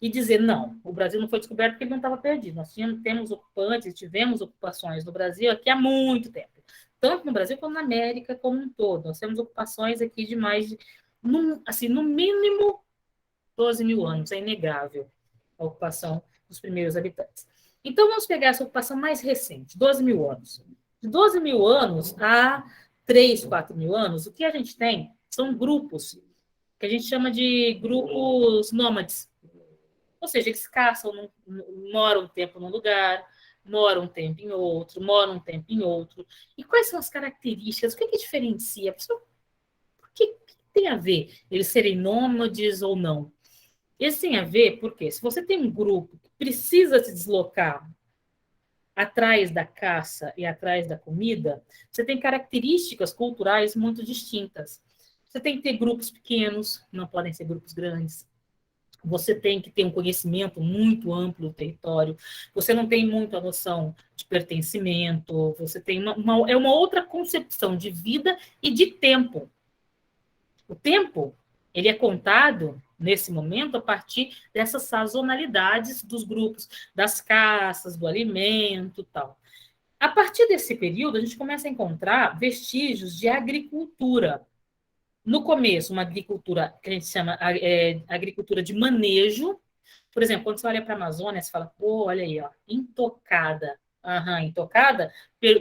E dizer, não, o Brasil não foi descoberto porque ele não estava perdido. Nós temos ocupantes, tivemos ocupações no Brasil aqui há muito tempo. Tanto no Brasil como na América como um todo. Nós temos ocupações aqui de mais de, no mínimo, 12 mil anos. É inegável a ocupação dos primeiros habitantes. Então, vamos pegar essa ocupação mais recente, 12 mil anos. De 12 mil anos a 3, 4 mil anos, o que a gente tem são grupos, que a gente chama de grupos nômades. Ou seja, eles caçam, moram um tempo num lugar, moram um tempo em outro, moram um tempo em outro. E quais são as características? O que diferencia? O que tem a ver eles serem nômades ou não? Isso tem a ver porque se você tem um grupo que precisa se deslocar atrás da caça e atrás da comida, você tem características culturais muito distintas. Você tem que ter grupos pequenos, não podem ser grupos grandes. Você tem que ter um conhecimento muito amplo do território, você não tem muita noção de pertencimento, você tem uma outra concepção de vida e de tempo. O tempo, ele é contado, nesse momento, a partir dessas sazonalidades dos grupos, das caças, do alimento e tal. A partir desse período, a gente começa a encontrar vestígios de agricultura. No começo, uma agricultura que a gente chama agricultura de manejo. Por exemplo, quando você olha para a Amazônia, você fala, pô, olha aí, ó, intocada. Intocada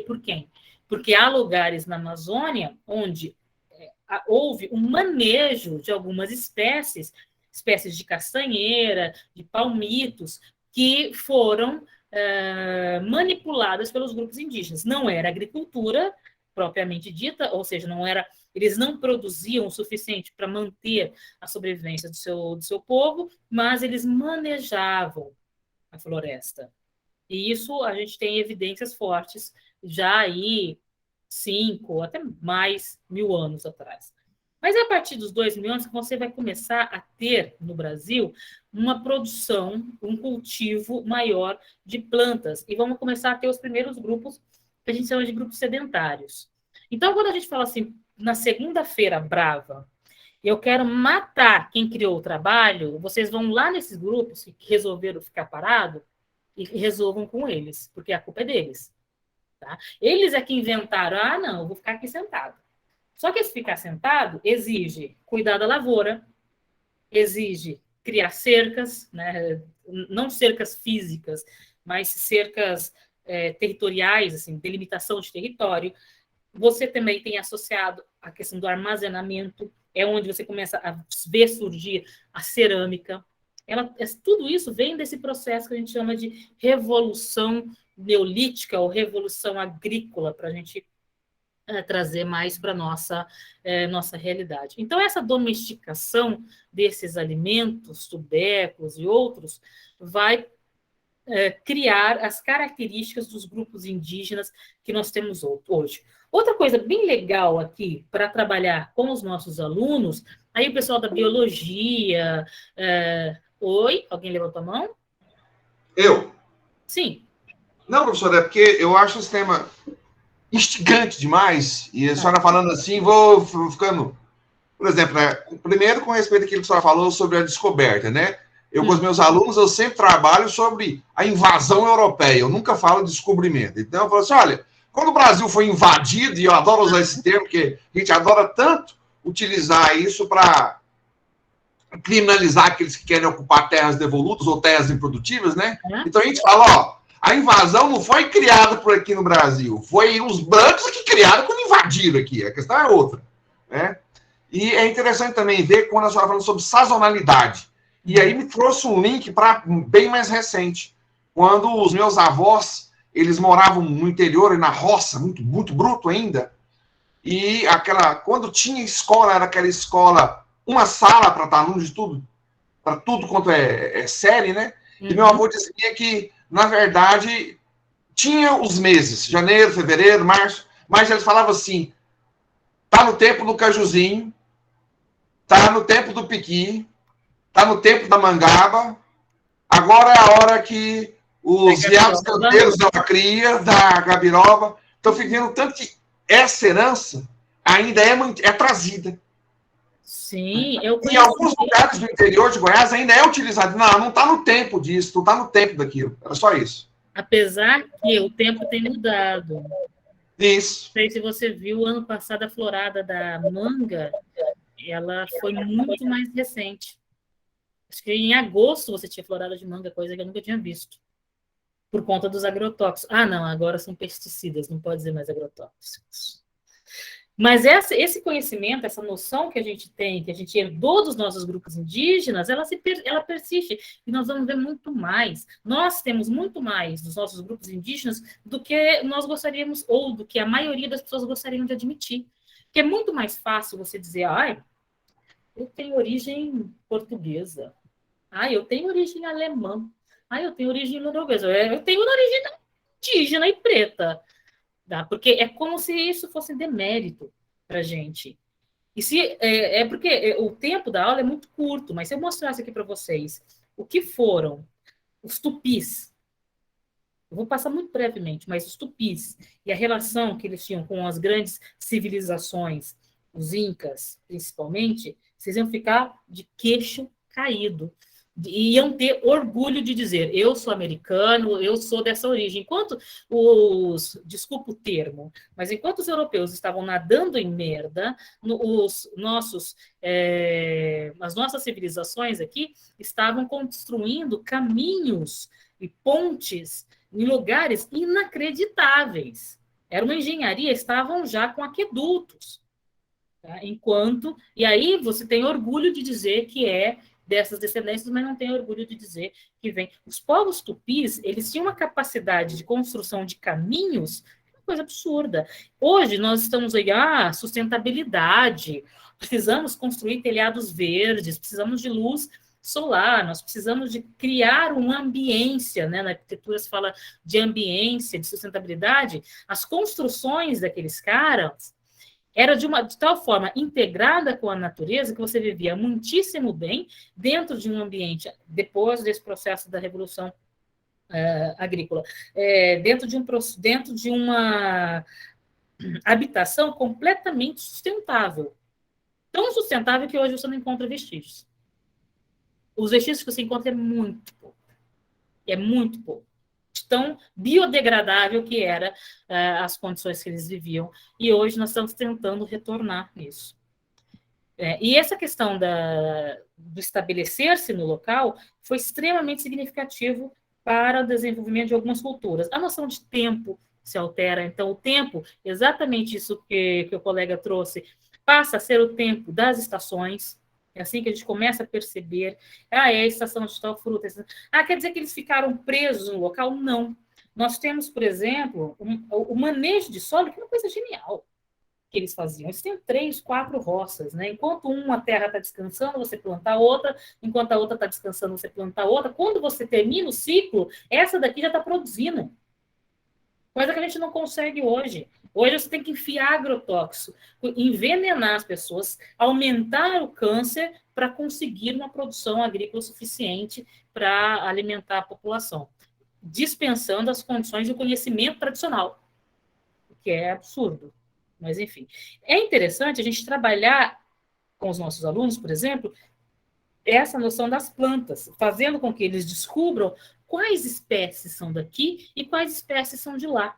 por quem? Porque há lugares na Amazônia onde houve um manejo de algumas espécies de castanheira, de palmitos, que foram manipuladas pelos grupos indígenas. Não era agricultura propriamente dita, ou seja, eles não produziam o suficiente para manter a sobrevivência do seu povo, mas eles manejavam a floresta. E isso a gente tem evidências fortes já aí 5 até mais 1000 anos atrás. Mas é a partir dos 2000 anos que você vai começar a ter no Brasil uma produção, um cultivo maior de plantas. E vamos começar a ter os primeiros grupos que a gente chama de grupos sedentários. Então, quando a gente fala assim, na segunda-feira brava, eu quero matar quem criou o trabalho, vocês vão lá nesses grupos que resolveram ficar parado e resolvam com eles, porque a culpa é deles. Tá? Eles é que inventaram, não, eu vou ficar aqui sentado. Só que esse ficar sentado exige cuidar da lavoura, exige criar cercas, né? Não cercas físicas, mas cercas territoriais, assim, delimitação de território. Você também tem associado a questão do armazenamento, é onde você começa a ver surgir a cerâmica. Tudo isso vem desse processo que a gente chama de revolução neolítica ou revolução agrícola, para a gente trazer mais para a nossa realidade. Então, essa domesticação desses alimentos, tubérculos e outros, vai criar as características dos grupos indígenas que nós temos hoje. Outra coisa bem legal aqui para trabalhar com os nossos alunos, aí o pessoal da biologia... Oi? Alguém levantou a mão? Eu? Sim. Não, professor, é porque eu acho esse tema instigante demais, e a senhora falando assim, vou ficando... Por exemplo, né, primeiro com respeito àquilo que a senhora falou sobre a descoberta, né? Eu, com os meus alunos, eu sempre trabalho sobre a invasão europeia, eu nunca falo de descobrimento. Então, eu falo assim, olha, quando o Brasil foi invadido, e eu adoro usar esse termo, porque a gente adora tanto utilizar isso para criminalizar aqueles que querem ocupar terras devolutas ou terras improdutivas, né? Então, a gente fala, ó, a invasão não foi criada por aqui no Brasil, foi os brancos que criaram quando invadiram aqui, a questão é outra, né? E é interessante também ver quando a senhora falando sobre sazonalidade. E aí me trouxe um link para bem mais recente. Quando os meus avós, eles moravam no interior e na roça, muito, muito bruto ainda. E quando tinha escola, era aquela escola, uma sala para estar aluno de tudo, para tudo quanto é série, né? E meu avô dizia que, na verdade, tinha os meses, janeiro, fevereiro, março, mas eles falavam assim, tá no tempo do cajuzinho, tá no tempo do piqui, tá no tempo da mangaba, agora é a hora que os viados canteiros dão a cria, da gabiroba. Então, fico vendo tanto que essa herança ainda é trazida. Sim, eu conheci. Em alguns lugares do interior de Goiás ainda é utilizado. Não está no tempo disso, não está no tempo daquilo. Era só isso. Apesar que o tempo tem mudado. Isso. Não sei se você viu, ano passado, a florada da manga, ela foi muito mais recente. Acho que em agosto você tinha florada de manga, coisa que eu nunca tinha visto. Por conta dos agrotóxicos. Não, agora são pesticidas, não pode dizer mais agrotóxicos. Mas esse conhecimento, essa noção que a gente tem, que a gente herdou dos nossos grupos indígenas, ela persiste. E nós vamos ver muito mais. Nós temos muito mais dos nossos grupos indígenas do que nós gostaríamos, ou do que a maioria das pessoas gostariam de admitir. Porque é muito mais fácil você dizer, eu tenho origem portuguesa. Eu tenho origem alemã. Eu tenho origem norueguesa. Eu tenho origem indígena e preta. Tá? Porque é como se isso fosse demérito para a gente. E porque o tempo da aula é muito curto, mas se eu mostrasse aqui para vocês o que foram os tupis, eu vou passar muito brevemente, mas os tupis e a relação que eles tinham com as grandes civilizações, os incas, principalmente, vocês iam ficar de queixo caído. iam ter orgulho de dizer, eu sou americano, eu sou dessa origem. Enquanto desculpa o termo, mas enquanto os europeus estavam nadando em merda, as nossas civilizações aqui estavam construindo caminhos e pontes em lugares inacreditáveis. Era uma engenharia, estavam já com aquedutos. Tá? E aí você tem orgulho de dizer que é dessas descendências, mas não tem orgulho de dizer que vem. Os povos tupis, eles tinham uma capacidade de construção de caminhos, uma coisa absurda. Hoje nós estamos aí, sustentabilidade, precisamos construir telhados verdes, precisamos de luz solar, nós precisamos de criar uma ambiência, né? Na arquitetura se fala de ambiência, de sustentabilidade. As construções daqueles caras era de tal forma integrada com a natureza que você vivia muitíssimo bem dentro de um ambiente, depois desse processo da revolução agrícola, dentro de uma habitação completamente sustentável. Tão sustentável que hoje você não encontra vestígios. Os vestígios que você encontra é muito pouco. É muito pouco. Tão biodegradável que era as condições que eles viviam. E hoje nós estamos tentando retornar nisso. E essa questão do estabelecer-se no local foi extremamente significativo para o desenvolvimento de algumas culturas. A noção de tempo se altera. Então, o tempo, exatamente isso que o colega trouxe, passa a ser o tempo das estações. É assim que a gente começa a perceber, é a estação de tal fruta. Quer dizer que eles ficaram presos no local? Não. Nós temos, por exemplo, o manejo de solo, que é uma coisa genial que eles faziam. Eles têm 3, 4 roças, né? Enquanto uma terra está descansando, você planta outra, enquanto a outra está descansando, você planta outra. Quando você termina o ciclo, essa daqui já está produzindo. Coisa que a gente não consegue hoje. Hoje você tem que enfiar agrotóxico, envenenar as pessoas, aumentar o câncer para conseguir uma produção agrícola suficiente para alimentar a população, dispensando as condições do conhecimento tradicional, o que é absurdo. Mas, enfim. É interessante a gente trabalhar com os nossos alunos, por exemplo, essa noção das plantas, fazendo com que eles descubram quais espécies são daqui e quais espécies são de lá.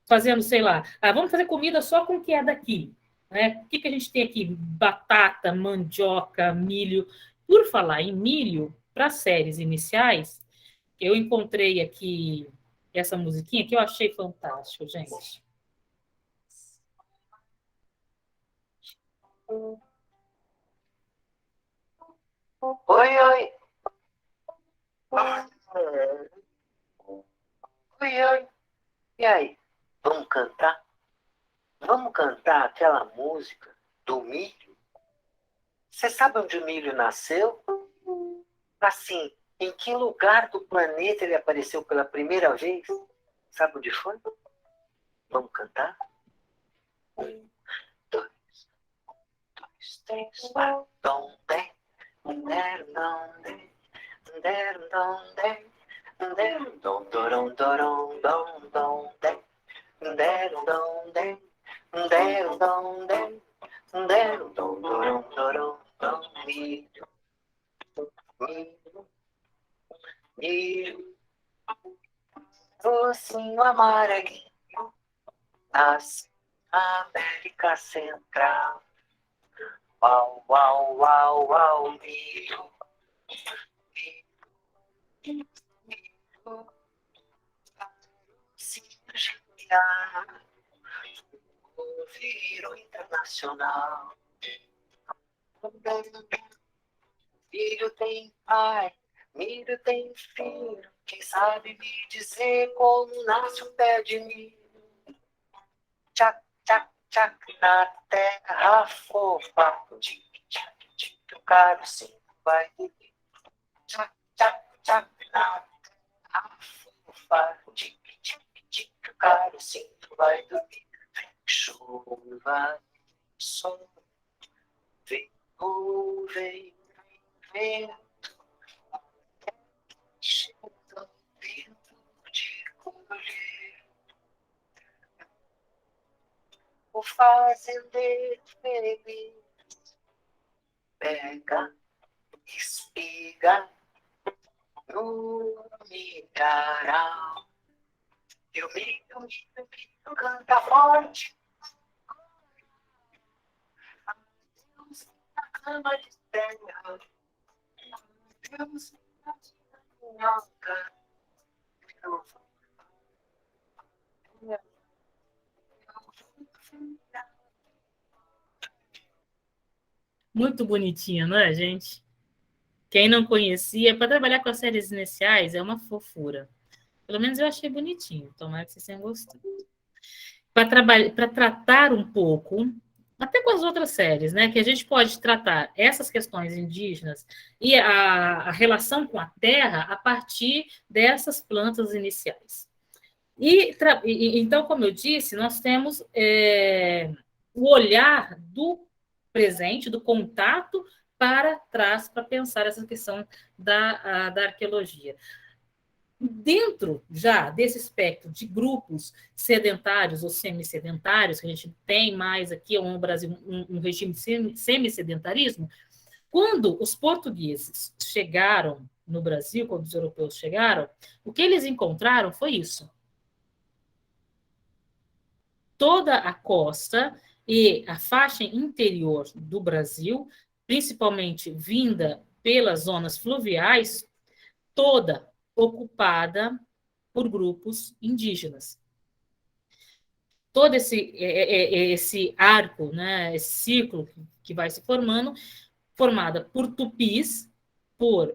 Fazendo, sei lá, vamos fazer comida só com o que é daqui. Né? O que a gente tem aqui? Batata, mandioca, milho. Por falar em milho, para séries iniciais, eu encontrei aqui essa musiquinha que eu achei fantástico, gente. Oi, oi. Oi, oi. E aí, vamos cantar? Vamos cantar aquela música do milho? Você sabe onde o milho nasceu? Assim, em que lugar do planeta ele apareceu pela primeira vez? Sabe onde foi? Vamos cantar? 1, 2, 3, 4, dom, dé, dom, dé, dom, dé, dom, dorom, dorom, dom, dom, dé, dom, dé, dom, dé, dom, dorom, dorom, dom, milho, milho, milho, docinho amarelinho, nasce na América Central. Uau, uau, uau, uau, milho, milho, milho, se genial, virou internacional. Milho tem pai, milho tem filho, quem sabe me dizer como nasce o pé de milho? Tchac, tchac, tchac, na terra fofa, tic, tchac, tic, o caro sim vai dormir. Tchac, tchac, tchac, na terra fofa, tic, tic, tic, o caro sim vai dormir. Vem chuva, sol, vem nuvem, vem vento, chega o vento de colher. O fazendeiro feliz pega espiga no milharal. Eu me canta forte. Deus na cama de terra. Deus na minhoca. Muito bonitinho, não é, gente? Quem não conhecia, para trabalhar com as séries iniciais, é uma fofura. Pelo menos eu achei bonitinho. Tomara que vocês tenham gostado. Para tratar um pouco, até com as outras séries, né? Que a gente pode tratar essas questões indígenas e a relação com a terra a partir dessas plantas iniciais. Então, como eu disse, nós temos o olhar do presente, do contato para trás, para pensar essa questão da arqueologia. Dentro já desse espectro de grupos sedentários ou semissedentários, que a gente tem mais aqui no Brasil um regime de semissedentarismo, quando os portugueses chegaram no Brasil, quando os europeus chegaram, o que eles encontraram foi isso. Toda a costa e a faixa interior do Brasil, principalmente vinda pelas zonas fluviais, toda ocupada por grupos indígenas. Todo esse arco, né, esse ciclo que vai se formada por tupis, por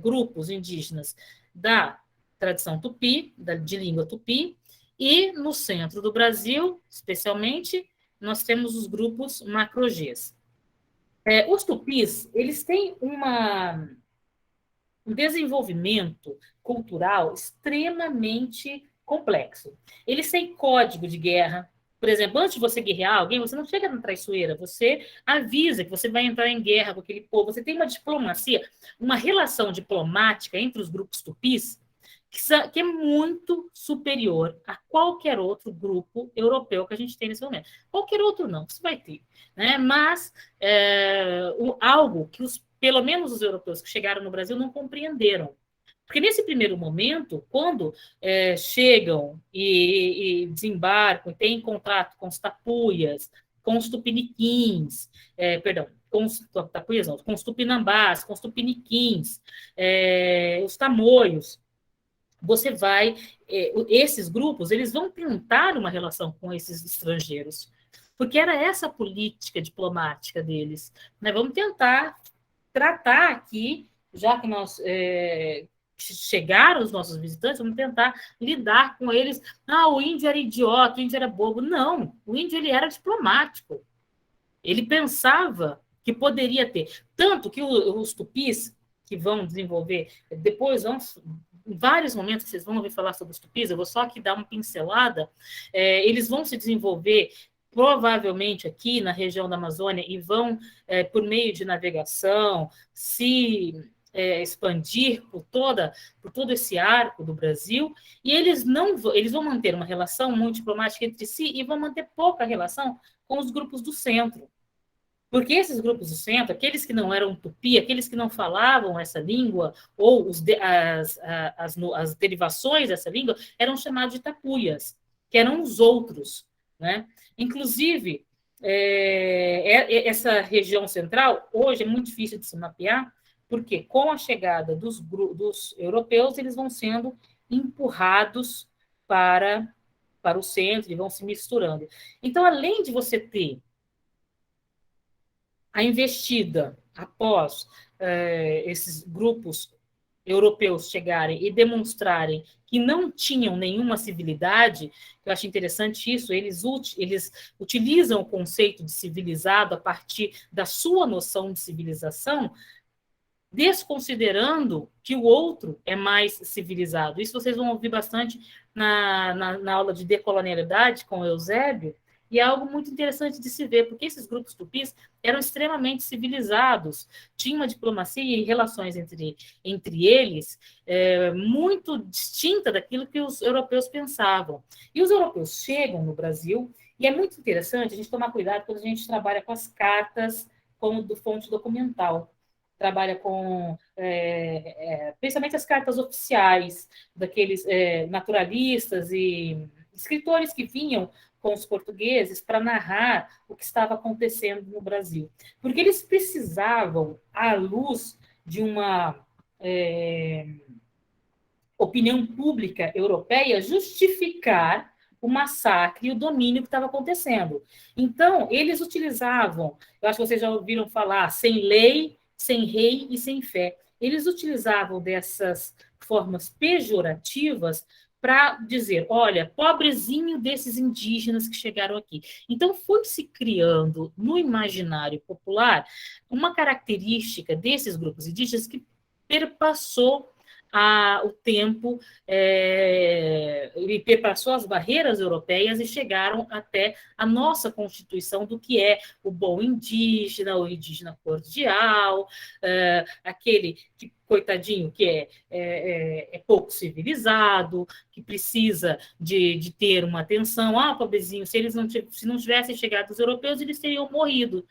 grupos indígenas da tradição tupi, de língua tupi, e no centro do Brasil, especialmente, nós temos os grupos macro-Gs. Os tupis, eles têm um desenvolvimento cultural extremamente complexo. Eles têm código de guerra. Por exemplo, antes de você guerrear alguém, você não chega na traiçoeira, você avisa que você vai entrar em guerra com aquele povo. Você tem uma diplomacia, uma relação diplomática entre os grupos tupis que é muito superior a qualquer outro grupo europeu que a gente tem nesse momento. Qualquer outro não, você vai ter. Né? Mas algo que pelo menos os europeus que chegaram no Brasil não compreenderam. Porque nesse primeiro momento, quando chegam e desembarcam, têm contato com os tapuias, com os tupiniquins, com os tapuias não, com os tupinambás, com os tupiniquins, os tamoios, você vai... esses grupos, eles vão tentar uma relação com esses estrangeiros, porque era essa a política diplomática deles. Né? Vamos tentar tratar aqui, já que nós chegaram os nossos visitantes, vamos tentar lidar com eles. O índio era idiota, o índio era bobo. Não, o índio ele era diplomático. Ele pensava que poderia ter. Tanto que os tupis, que vão desenvolver, depois em vários momentos vocês vão ouvir falar sobre os tupis, eu vou só aqui dar uma pincelada, eles vão se desenvolver provavelmente aqui na região da Amazônia e vão, por meio de navegação, se expandir por todo esse arco do Brasil, e eles vão manter uma relação muito diplomática entre si e vão manter pouca relação com os grupos do centro. Porque esses grupos do centro, aqueles que não eram tupi, aqueles que não falavam essa língua, ou as derivações dessa língua, eram chamados de tapuias, que eram os outros. Né? Inclusive, essa região central, hoje é muito difícil de se mapear, porque com a chegada dos europeus, eles vão sendo empurrados para o centro e vão se misturando. Então, além de você ter a investida após esses grupos europeus chegarem e demonstrarem que não tinham nenhuma civilidade, eu acho interessante isso, eles utilizam o conceito de civilizado a partir da sua noção de civilização, desconsiderando que o outro é mais civilizado. Isso vocês vão ouvir bastante na aula de decolonialidade com o Eusébio, e é algo muito interessante de se ver, porque esses grupos tupis eram extremamente civilizados, tinham uma diplomacia e relações entre eles muito distinta daquilo que os europeus pensavam. E os europeus chegam no Brasil, e é muito interessante a gente tomar cuidado quando a gente trabalha com as cartas como do fonte documental, trabalha com principalmente as cartas oficiais daqueles naturalistas e escritores que vinham com os portugueses para narrar o que estava acontecendo no Brasil. Porque eles precisavam, à luz de uma opinião pública europeia, justificar o massacre e o domínio que estava acontecendo. Então, eles utilizavam, eu acho que vocês já ouviram falar, sem lei, sem rei e sem fé. Eles utilizavam dessas formas pejorativas para dizer, olha, pobrezinho desses indígenas que chegaram aqui. Então, foi se criando no imaginário popular uma característica desses grupos indígenas que perpassou o tempo e perpassou as barreiras europeias e chegaram até a nossa Constituição do que é o bom indígena, o indígena cordial, aquele que, coitadinho, que é pouco civilizado, que precisa de ter uma atenção. Pobrezinho, se não tivessem chegado os europeus, eles teriam morrido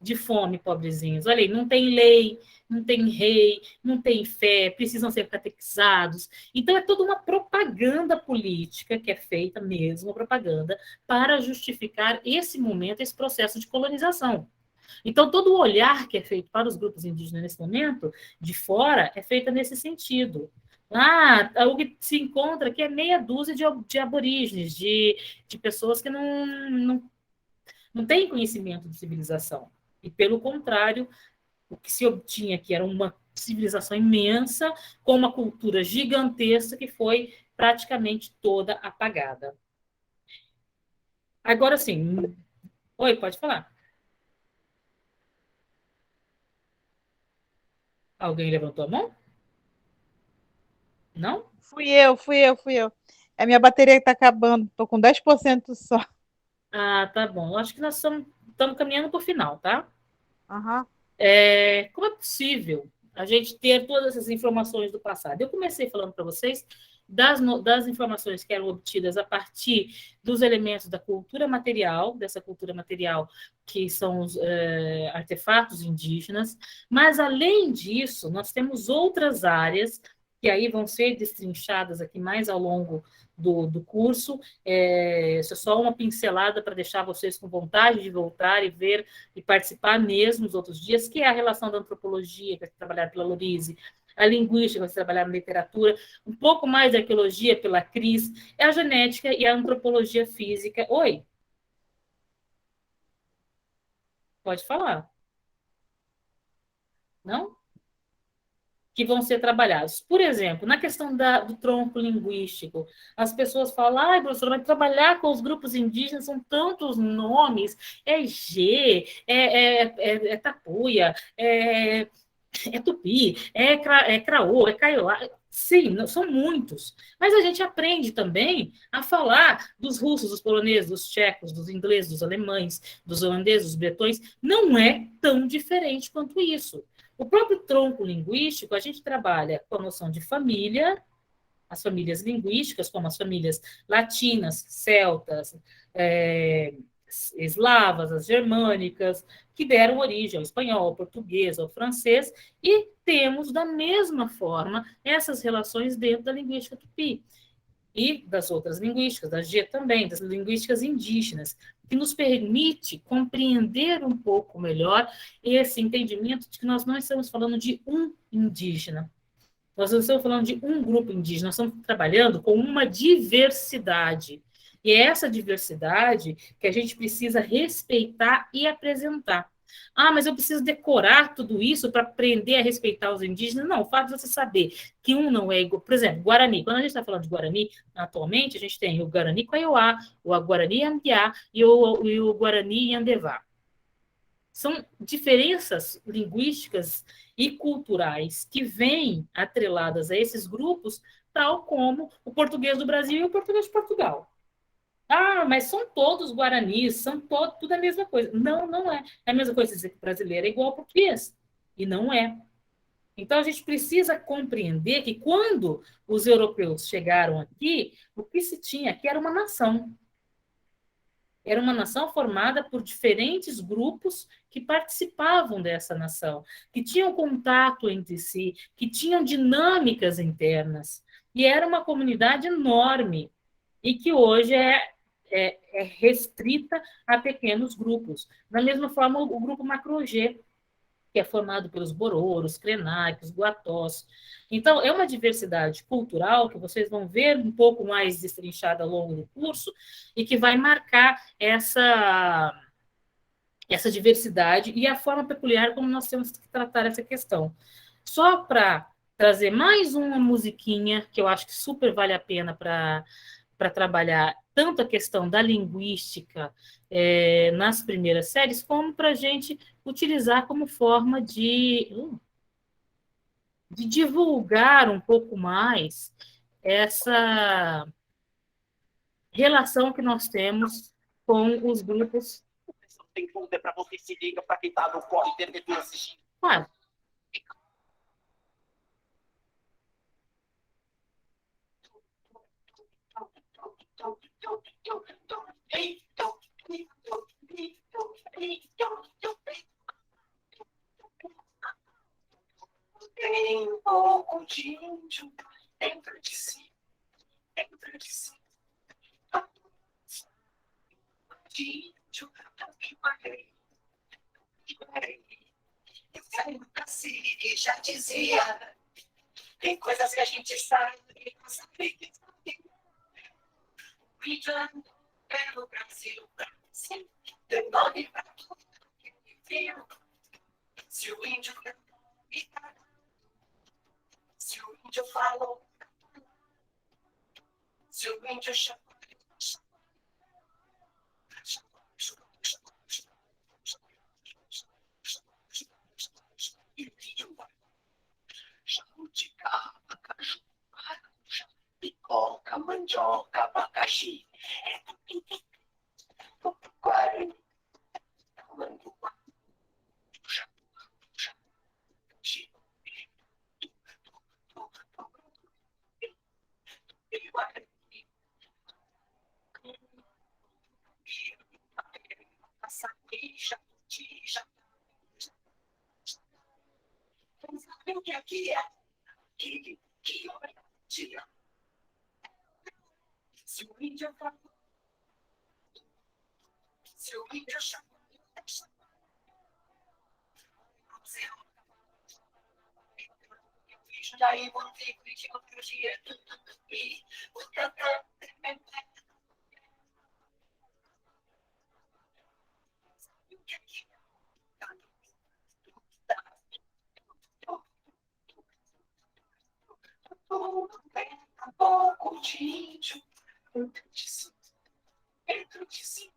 de fome, pobrezinhos. Olha aí, não tem lei, não tem rei, não tem fé, precisam ser catequizados. Então, é toda uma propaganda política que é feita mesmo, propaganda, para justificar esse momento, esse processo de colonização. Então, todo o olhar que é feito para os grupos indígenas nesse momento, de fora, é feito nesse sentido. O que se encontra aqui é meia dúzia de aborígenes, de pessoas que não têm conhecimento de civilização. E, pelo contrário, o que se obtinha aqui era uma civilização imensa, com uma cultura gigantesca que foi praticamente toda apagada. Agora sim. Oi, pode falar. Alguém levantou a mão? Não? Fui eu. A minha bateria está acabando, estou com 10% só. Tá bom. Acho que nós estamos caminhando para o final, tá? Uhum. Como é possível a gente ter todas essas informações do passado? Eu comecei falando para vocês das informações que eram obtidas a partir dos elementos da cultura material, dessa cultura material que são os artefatos indígenas, mas, além disso, nós temos outras áreas que aí vão ser destrinchadas aqui mais ao longo do curso. Isso é só uma pincelada para deixar vocês com vontade de voltar e ver e participar mesmo nos outros dias, que é a relação da antropologia, que vai ser trabalhada pela Lorise, a linguística, que vai ser trabalhada na literatura, um pouco mais da arqueologia pela Cris, a genética e a antropologia física. Oi? Pode falar. Não? Que vão ser trabalhados. Por exemplo, na questão do tronco linguístico, as pessoas falam, professora, mas trabalhar com os grupos indígenas são tantos nomes, G, Tapuia, é Tupi, Craô, é Kaiowá. Sim, são muitos. Mas a gente aprende também a falar dos russos, dos poloneses, dos tchecos, dos ingleses, dos alemães, dos holandeses, dos bretões. Não é tão diferente quanto isso. O próprio tronco linguístico, a gente trabalha com a noção de família, as famílias linguísticas, como as famílias latinas, celtas, eslavas, as germânicas, que deram origem ao espanhol, ao português, ao francês, e temos, da mesma forma, essas relações dentro da linguística tupi. E das outras linguísticas, da G também, das linguísticas indígenas, que nos permite compreender um pouco melhor esse entendimento de que nós não estamos falando de um indígena, nós não estamos falando de um grupo indígena, nós estamos trabalhando com uma diversidade. E é essa diversidade que a gente precisa respeitar e apresentar. Mas eu preciso decorar tudo isso para aprender a respeitar os indígenas? Não, o fato de você saber que um não é igual. Por exemplo, Guarani. Quando a gente está falando de Guarani, atualmente, a gente tem o Guarani Kaiowá, o Guarani Ambiá e o Guarani Yandevá. São diferenças linguísticas e culturais que vêm atreladas a esses grupos, tal como o português do Brasil e o português de Portugal. Mas são todos guaranis, são tudo a mesma coisa. Não, não é. É a mesma coisa dizer que o brasileiro é igual ao português. E não é. Então, a gente precisa compreender que quando os europeus chegaram aqui, o que se tinha aqui era uma nação. Era uma nação formada por diferentes grupos que participavam dessa nação, que tinham contato entre si, que tinham dinâmicas internas. E era uma comunidade enorme, e que hoje é restrita a pequenos grupos. Da mesma forma, o grupo Macro-G, que é formado pelos Bororos, Krenak, Guatós. Então, é uma diversidade cultural que vocês vão ver um pouco mais destrinchada ao longo do curso e que vai marcar essa diversidade e a forma peculiar como nós temos que tratar essa questão. Só para trazer mais uma musiquinha, que eu acho que super vale a pena para trabalhar tanto a questão da linguística nas primeiras séries, como para a gente utilizar como forma de divulgar um pouco mais essa relação que nós temos com os grupos. Tem fundo, é pra você se liga, pra quem tá no corre, deve ter assistido. Claro. Tem um pouco de índio dentro de si, dentro de si. De índio, eu parei. Eu saí do cacique, já dizia. Tem coisas que a gente sabe e não sabe que sabe. Cuidando pelo Brasil, sim, deu nome pra tudo que viu. Se o índio cantou, se o índio falou, se o índio chamou, jabuticaba, caju, pipoca, mandioca, abacaxi, tucuari, tamanduá, sabe o que aqui é? Que olha, tira. Se o índio falou, se o índio chamou, daí vou ter que outro dia e o tantã um pouco de índio dentro de si, dentro de si.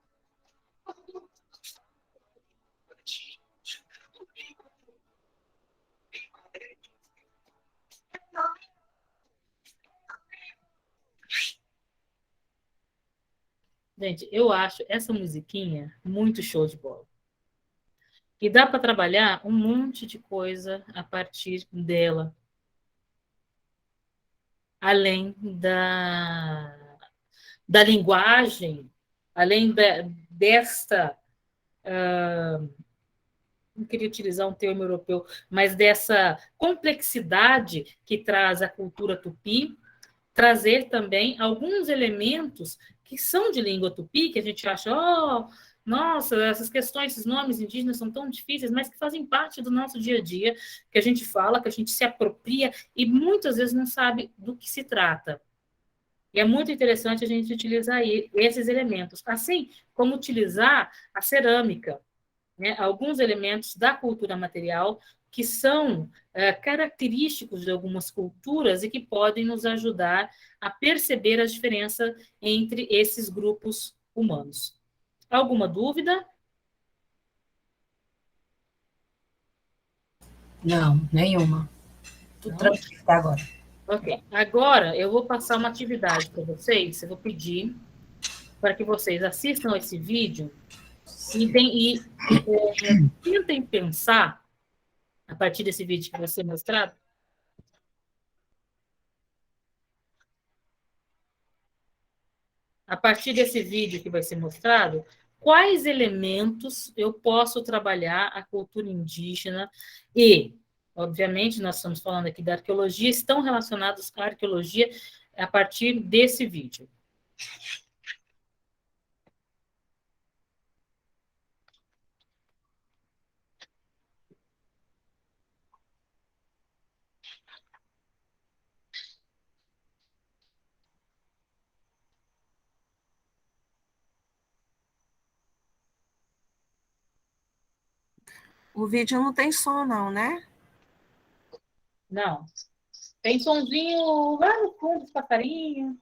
Gente, eu acho essa musiquinha muito show de bola. E dá para trabalhar um monte de coisa a partir dela. Além da linguagem, além desta... não queria utilizar um termo europeu, mas dessa complexidade que traz a cultura tupi, trazer também alguns elementos que são de língua tupi, que a gente acha, nossa, essas questões, esses nomes indígenas são tão difíceis, mas que fazem parte do nosso dia a dia, que a gente fala, que a gente se apropria e muitas vezes não sabe do que se trata. E é muito interessante a gente utilizar esses elementos, assim como utilizar a cerâmica, né? Alguns elementos da cultura material que são característicos de algumas culturas e que podem nos ajudar a perceber a diferença entre esses grupos humanos. Alguma dúvida? Não, nenhuma. Tudo tranquilo até agora. Ok. Agora eu vou passar uma atividade para vocês. Eu vou pedir para que vocês assistam esse vídeo e tentem pensar, a partir desse vídeo que vai ser mostrado, a partir desse vídeo que vai ser mostrado, quais elementos eu posso trabalhar a cultura indígena e, obviamente, nós estamos falando aqui da arqueologia, estão relacionados à arqueologia a partir desse vídeo. O vídeo não tem som, não, né? Não. Tem sonzinho lá no fundo dos passarinhos.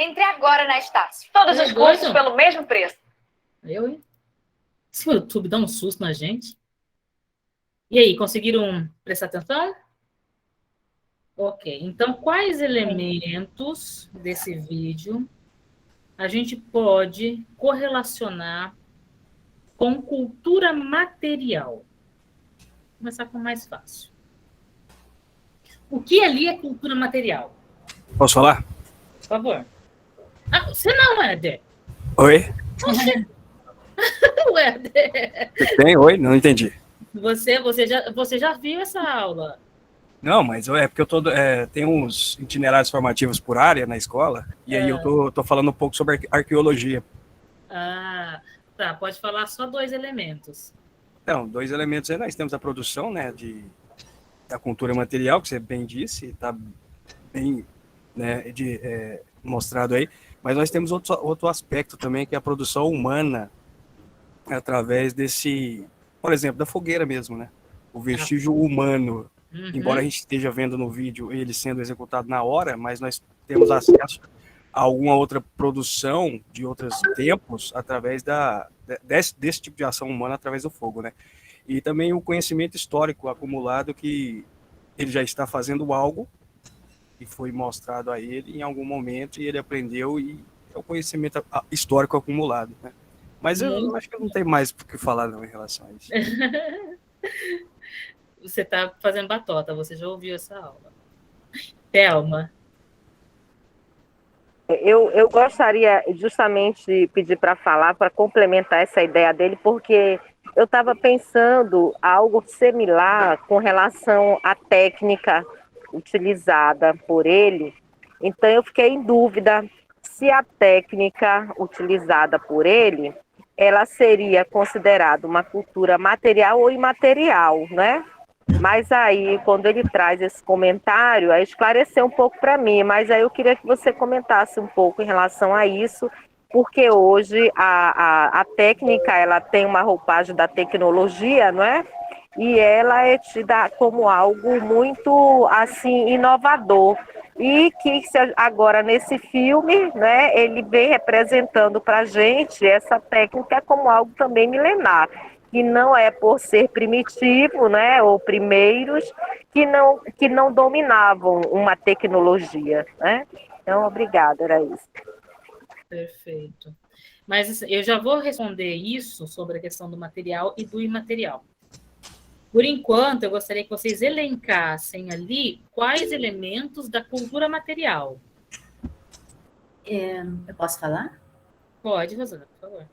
Entre agora na Estácio. Todos os cursos pelo mesmo preço. Eu, hein? Se o YouTube dá um susto na gente. E aí, conseguiram prestar atenção? Ok. Então, quais elementos desse vídeo a gente pode correlacionar com cultura material? Vou começar com o mais fácil. O que ali é cultura material? Posso falar? Por favor. Ah, você não, Éder. Oi? Você... o Éder. Tem? Oi? Não entendi. Você já viu essa aula? Não, mas é porque tem uns itinerários formativos por área na escola, e aí eu tô falando um pouco sobre arqueologia. Ah, tá. Pode falar só 2 elementos. Então, 2 elementos aí, nós temos a produção, né, da cultura material, que você bem disse, está bem, né, mostrado aí, mas nós temos outro aspecto também, que é a produção humana, através desse, por exemplo, da fogueira mesmo, né, o vestígio humano. Embora a gente esteja vendo no vídeo ele sendo executado na hora, mas nós temos acesso a alguma outra produção de outros tempos através desse tipo de ação humana através do fogo, né? E também o conhecimento histórico acumulado, que ele já está fazendo algo e foi mostrado a ele em algum momento e ele aprendeu, e é o conhecimento histórico acumulado, né? Mas eu acho que não tem mais o que falar não em relação a isso. Você está fazendo batota, você já ouviu essa aula. Thelma. Eu gostaria justamente de pedir para falar, para complementar essa ideia dele, porque eu estava pensando algo similar com relação à técnica utilizada por ele. Então, eu fiquei em dúvida se a técnica utilizada por ele, ela seria considerada uma cultura material ou imaterial, né? Mas aí, quando ele traz esse comentário, aí esclareceu um pouco para mim, mas aí eu queria que você comentasse um pouco em relação a isso, porque hoje a técnica, ela tem uma roupagem da tecnologia, não é? E ela é tida como algo muito, assim, inovador. E que agora, nesse filme, né, ele vem representando para a gente essa técnica como algo também milenar, que não é por ser primitivo, né, ou primeiros, que não dominavam uma tecnologia, né? Então, obrigada, era isso. Perfeito. Mas eu já vou responder isso sobre a questão do material e do imaterial. Por enquanto, eu gostaria que vocês elencassem ali quais elementos da cultura material. Eu posso falar? Pode, Rosana, por favor.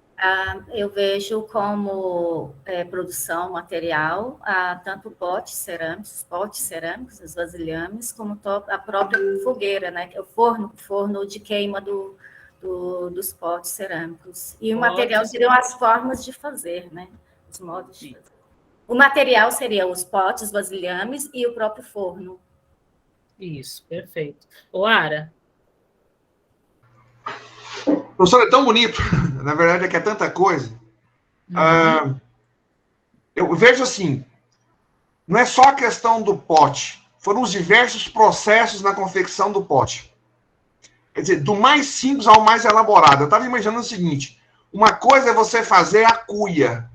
Eu vejo como produção material tanto potes cerâmicos, os vasilhames, como a própria fogueira, né? Que é o forno de queima dos potes cerâmicos. E o material seriam as formas de fazer, né? Os modos de fazer. O material seria os potes, vasilhames e o próprio forno. Isso, perfeito. Oara? Professor, é tão bonito. Na verdade, é que é tanta coisa. Eu vejo assim, não é só a questão do pote. Foram os diversos processos na confecção do pote. Quer dizer, do mais simples ao mais elaborado. Eu estava imaginando o seguinte, uma coisa é você fazer a cuia.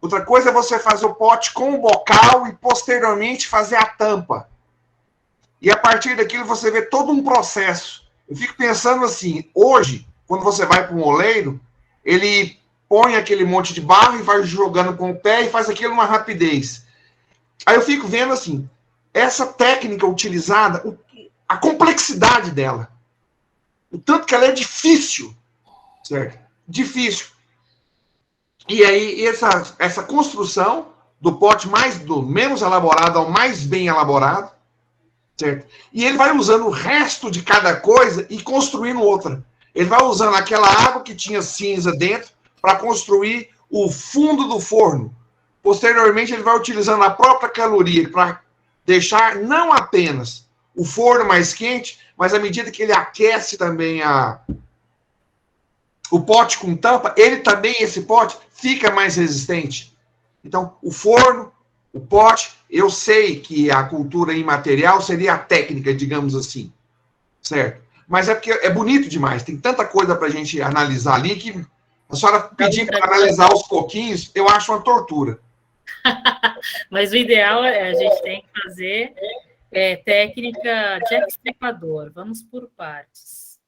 Outra coisa é você fazer o pote com o bocal e, posteriormente, fazer a tampa. E, a partir daquilo, você vê todo um processo. Eu fico pensando assim, hoje, quando você vai para um oleiro, ele põe aquele monte de barro e vai jogando com o pé e faz aquilo numa rapidez. Aí eu fico vendo assim, essa técnica utilizada, a complexidade dela. O tanto que ela é difícil. Certo? Difícil. E aí, essa construção do pote do menos elaborado ao mais bem elaborado, certo? E ele vai usando o resto de cada coisa e construindo outra. Ele vai usando aquela água que tinha cinza dentro para construir o fundo do forno. Posteriormente, ele vai utilizando a própria caloria para deixar não apenas o forno mais quente, mas à medida que ele aquece também o pote com tampa, esse pote fica mais resistente. Então, o forno, o pote, eu sei que a cultura imaterial seria a técnica, digamos assim, certo? Mas é porque é bonito demais, tem tanta coisa para a gente analisar ali que a senhora pedir para analisar aos pouquinhos, eu acho uma tortura. Mas o ideal a gente tem que fazer técnica de extripador. Vamos por partes.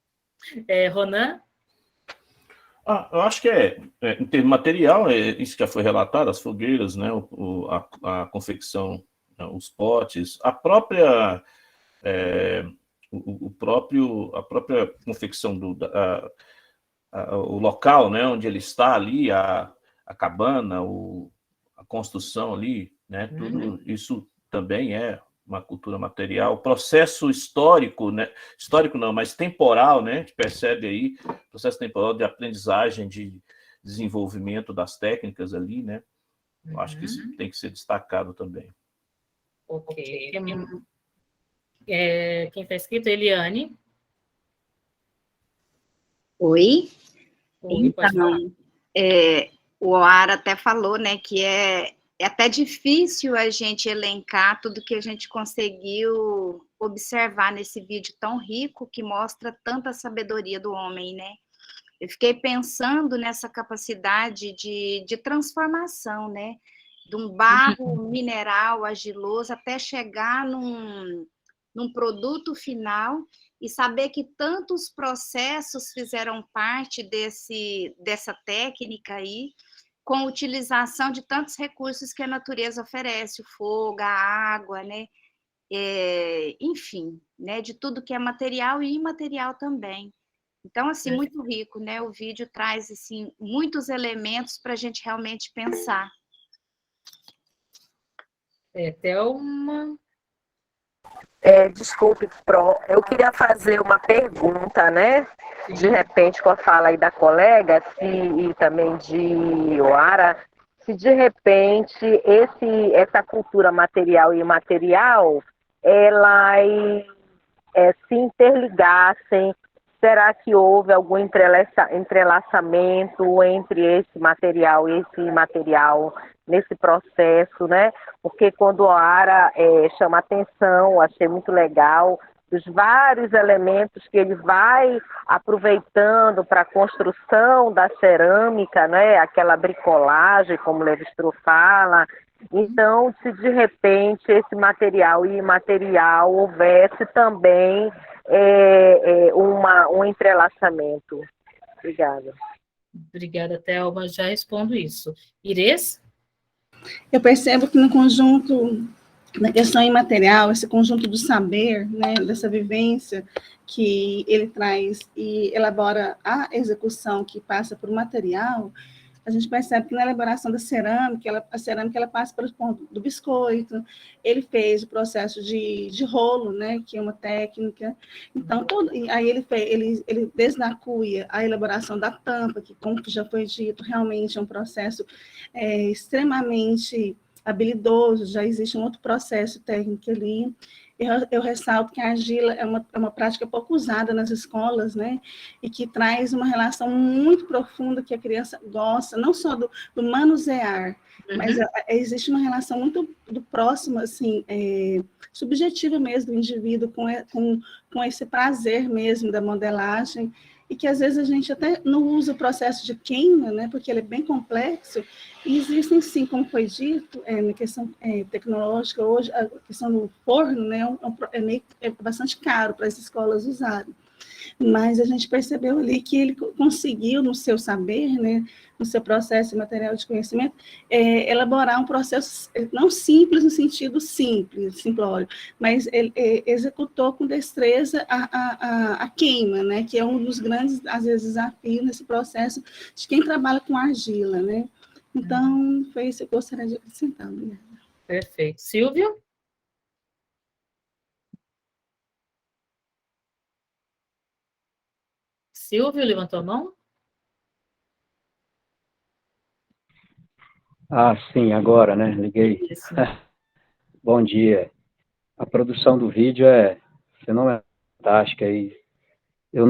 Ronan? Eu acho que em termos material, isso que já foi relatado, as fogueiras, né, a confecção, os potes, a própria a própria confecção o local, né, onde ele está ali, a cabana, a construção ali, né, tudo isso também é uma cultura material, processo histórico, né? Histórico não, mas temporal, né? A gente percebe aí, processo temporal de aprendizagem, de desenvolvimento das técnicas ali, né? Eu acho que isso tem que ser destacado também. Ok. Quem está escrito? Eliane. Oi? Oi, então, o Oara até falou, né, que é até difícil a gente elencar tudo que a gente conseguiu observar nesse vídeo tão rico, que mostra tanta sabedoria do homem, né? Eu fiquei pensando nessa capacidade de transformação, né? De um barro mineral argiloso até chegar num produto final e saber que tantos processos fizeram parte dessa técnica aí, com a utilização de tantos recursos que a natureza oferece, o fogo, a água, né? Enfim, né? De tudo que é material e imaterial também. Então, assim, muito rico, né? O vídeo traz, assim, muitos elementos para a gente realmente pensar. Thelma. Desculpe, Pro, eu queria fazer uma pergunta, né? De repente, com a fala aí da colega, e também de Oara, se de repente essa cultura material e imaterial, elas se interligassem. Será que houve algum entrelaçamento entre esse material e esse imaterial nesse processo, né? Porque quando a Oara chama atenção, achei muito legal, os vários elementos que ele vai aproveitando para a construção da cerâmica, né? Aquela bricolagem, como o Lévi-Strauss fala. Então, se de repente esse material e imaterial houvesse também um entrelaçamento. Obrigada. Obrigada, Thelma. Já respondo isso. Irês? Eu percebo que no conjunto, na questão imaterial, esse conjunto do saber, né, dessa vivência que ele traz e elabora a execução que passa por material, a gente percebe que na elaboração da cerâmica, a cerâmica ela passa pelo ponto do biscoito, ele fez o processo de rolo, né, que é uma técnica, então, aí ele desde a cuia, a elaboração da tampa, que como já foi dito, realmente é um processo extremamente habilidoso, já existe um outro processo técnico ali. Eu ressalto que a argila é uma prática pouco usada nas escolas, né? E que traz uma relação muito profunda que a criança gosta, não só do manusear, mas existe uma relação muito próxima, assim, subjetiva mesmo do indivíduo com esse prazer mesmo da modelagem, e que às vezes a gente até não usa o processo de queima, né, porque ele é bem complexo, e existem sim, como foi dito, na questão tecnológica, hoje a questão do forno, né, é bastante caro para as escolas usarem, mas a gente percebeu ali que ele conseguiu, no seu saber, né, no seu processo material de conhecimento, elaborar um processo não simples no sentido simplório, mas ele executou com destreza a queima, né, que é um dos grandes, às vezes, desafios nesse processo de quem trabalha com argila, né. Então, foi isso que eu gostaria de acrescentar. Obrigada. Perfeito. Silvio? Silvio levantou a mão? Sim, agora, né? Liguei. Bom dia. A produção do vídeo é fenomenal, fantástica. E eu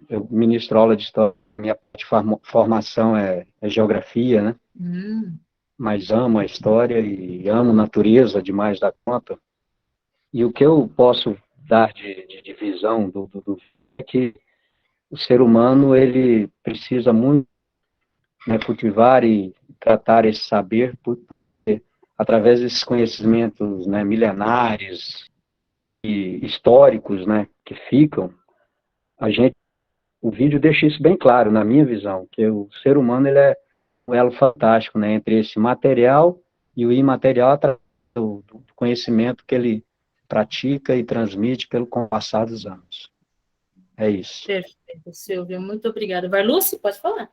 eu ministro aula de história, minha formação é geografia, né? Mas amo a história e amo natureza demais da conta. E o que eu posso dar de visão do é que o ser humano, ele precisa muito, né, cultivar e tratar esse saber, porque através desses conhecimentos, né, milenares e históricos, né, que ficam, o vídeo deixa isso bem claro, na minha visão, que o ser humano, ele é um elo fantástico, né, entre esse material e o imaterial, através do conhecimento que ele pratica e transmite pelo passar dos anos. É isso. Perfeito, Silvia, muito obrigada. Varluce, pode falar.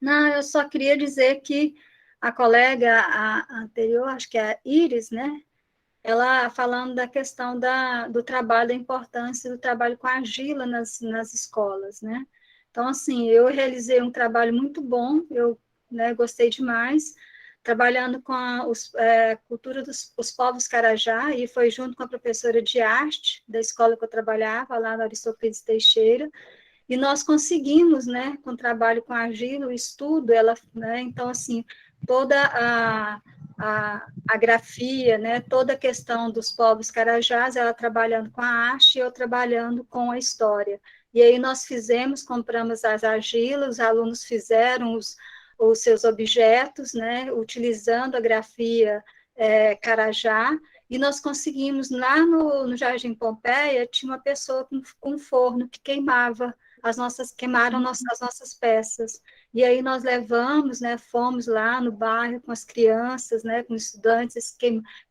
Não, eu só queria dizer que a colega a anterior, acho que é a Iris, né? Ela falando da questão do trabalho, da importância do trabalho com argila nas escolas, né? Então, assim, eu realizei um trabalho muito bom, eu, né, gostei demais, trabalhando com a cultura dos povos Carajá, e foi junto com a professora de arte da escola que eu trabalhava, lá na Aristoteles Teixeira, e nós conseguimos, né, com o trabalho com argila, o estudo, né, então, assim, toda a grafia, né, toda a questão dos povos Carajás, ela trabalhando com a arte e eu trabalhando com a história. E aí nós compramos as argilas, os alunos fizeram os seus objetos, né, utilizando a grafia Carajá, e nós conseguimos, lá no Jardim Pompeia, tinha uma pessoa com um forno que queimava queimaram as nossas peças. E aí nós levamos, né, fomos lá no bairro com as crianças, né, com os estudantes,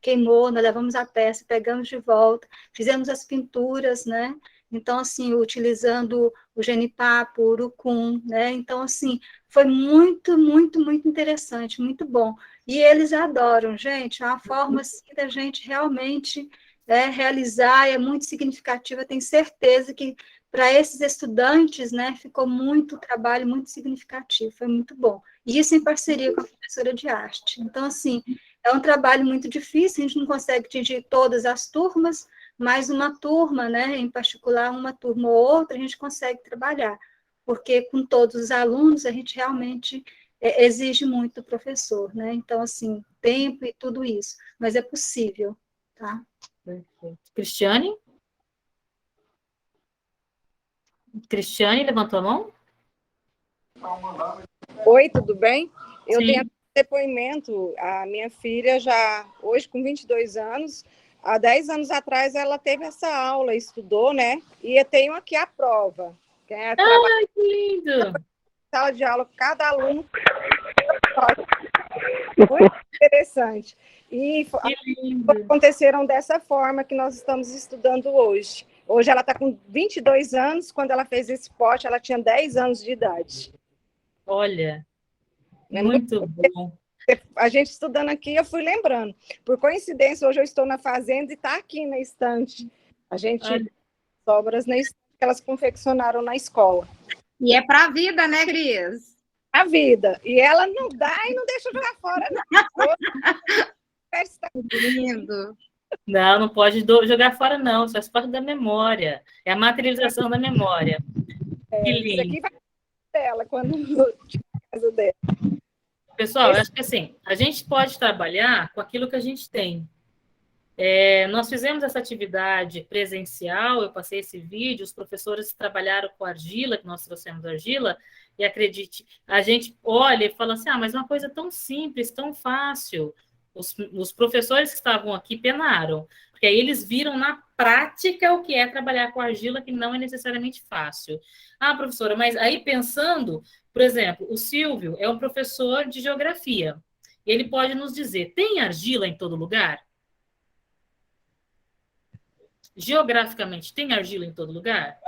queimou, nós levamos a peça, pegamos de volta, fizemos as pinturas, né, então, assim, utilizando o genipapo, o urucum, né? Então, assim, foi muito, muito, muito interessante, muito bom. E eles adoram, gente, é uma forma, assim, da gente realmente realizar, é muito significativa, tenho certeza que para esses estudantes, né, ficou muito trabalho, muito significativo, foi muito bom. E isso em parceria com a professora de arte. Então, assim, é um trabalho muito difícil, a gente não consegue atingir todas as turmas, mas uma turma, né, em particular, uma turma ou outra, a gente consegue trabalhar, porque com todos os alunos, a gente realmente exige muito do professor, né? Então, assim, tempo e tudo isso, mas é possível, tá? Cristiane? Cristiane, levantou a mão? Oi, tudo bem? Eu Sim. tenho depoimento, a minha filha já, hoje com 22 anos, há 10 anos atrás ela teve essa aula, estudou, né? E eu tenho aqui a prova. Ai, que lindo! Sala de aula, cada aluno. Muito interessante. E aconteceram dessa forma que nós estamos estudando hoje. Hoje ela está com 22 anos, quando ela fez esse pote, ela tinha 10 anos de idade. Olha, muito bom. A gente estudando aqui, eu fui lembrando. Por coincidência, hoje eu estou na fazenda e está aqui na estante. A gente obras na estante que elas confeccionaram na escola. E é para a vida, né, Cris? A vida. E ela não dá e não deixa jogar fora, não. Está lindo. Não, não pode jogar fora, não. Isso faz parte da memória. É a materialização da memória. Que lindo. Isso aqui vai dela quando casa dela. Pessoal, eu acho que assim, a gente pode trabalhar com aquilo que a gente tem. Nós fizemos essa atividade presencial, eu passei esse vídeo, os professores trabalharam com argila, que nós trouxemos argila, e acredite, a gente olha e fala assim, mas uma coisa tão simples, tão fácil. Os professores que estavam aqui penaram, porque aí eles viram na prática o que é trabalhar com argila, que não é necessariamente fácil. Professora, mas aí pensando, por exemplo, o Silvio é um professor de geografia, ele pode nos dizer, tem argila em todo lugar? Geograficamente, tem argila em todo lugar?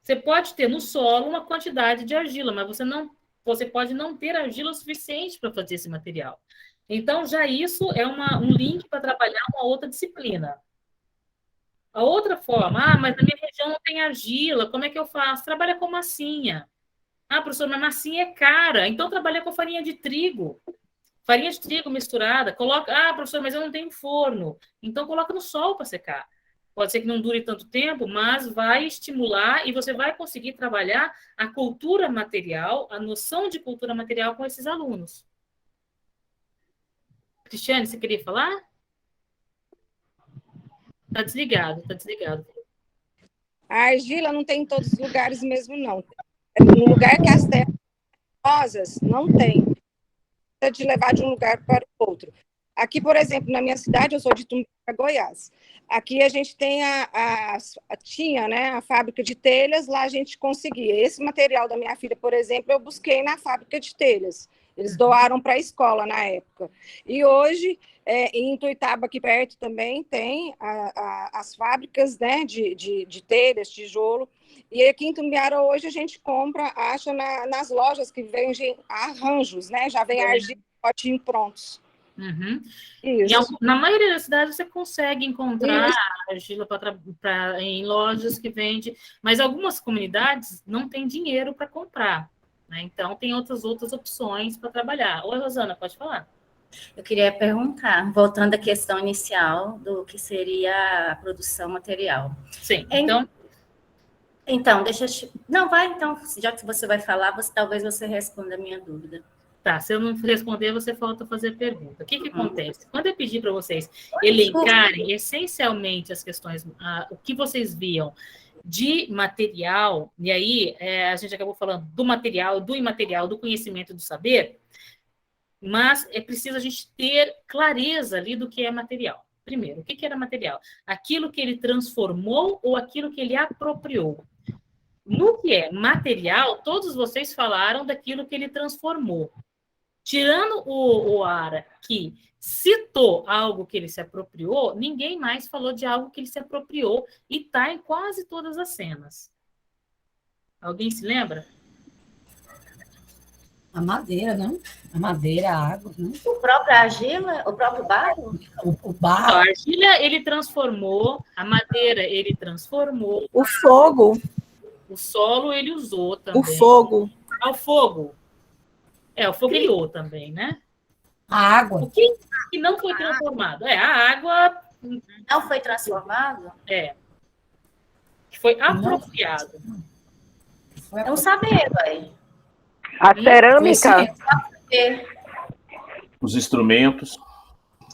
Você pode ter no solo uma quantidade de argila, mas você pode não ter argila suficiente para fazer esse material. Então, já isso é um link para trabalhar uma outra disciplina. A outra forma, mas na minha região não tem argila, como é que eu faço? Trabalha com massinha. Professor, mas massinha é cara, então trabalha com farinha de trigo. Farinha de trigo misturada, coloca... professor, mas eu não tenho forno. Então, coloca no sol para secar. Pode ser que não dure tanto tempo, mas vai estimular e você vai conseguir trabalhar a cultura material, a noção de cultura material com esses alunos. Cristiane, você queria falar? Está desligado, está desligado. A argila não tem em todos os lugares mesmo, não. No lugar que as terras rosas não tem. De levar de um lugar para o outro. Aqui, por exemplo, na minha cidade, eu sou de Tumbiara, Goiás. Aqui a gente tem tinha, né, a fábrica de telhas, lá a gente conseguia. Esse material da minha filha, por exemplo, eu busquei na fábrica de telhas. Eles doaram para a escola na época. E hoje, em Tuitaba, aqui perto, também tem as fábricas, né, de telhas, tijolo. E aqui em Tumbiara, hoje, a gente acha nas lojas que vendem arranjos, né? Já vem argila e potinho prontos. Uhum. Na maioria das cidades você consegue encontrar argila em lojas que vendem, mas algumas comunidades não têm dinheiro para comprar, né? Então tem outras opções para trabalhar. Oi, Rosana, pode falar. Eu queria perguntar, voltando à questão inicial do que seria a produção material. Sim, então, deixa eu... Não, vai, então, já que você vai falar, talvez você responda a minha dúvida. Tá, se eu não responder, você falta fazer pergunta. O que acontece? Quando eu pedi para vocês elencarem essencialmente as questões, o que vocês viam de material, e aí a gente acabou falando do material, do imaterial, do conhecimento, do saber, mas é preciso a gente ter clareza ali do que é material. Primeiro, o que era material? Aquilo que ele transformou ou aquilo que ele apropriou? No que é material, todos vocês falaram daquilo que ele transformou. Tirando o Ara, que citou algo que ele se apropriou, ninguém mais falou de algo que ele se apropriou e está em quase todas as cenas. Alguém se lembra? A madeira, não? A madeira, a água, não? O próprio argila, o próprio barro? O barro. A argila ele transformou, a madeira ele transformou. O fogo. O solo ele usou também. O fogo. Ah, o fogo. O fogo ele usou também, né? A água. O que não foi transformado? A água... Não foi transformado? Que foi apropriado. É um saber, vai. A cerâmica. Os instrumentos.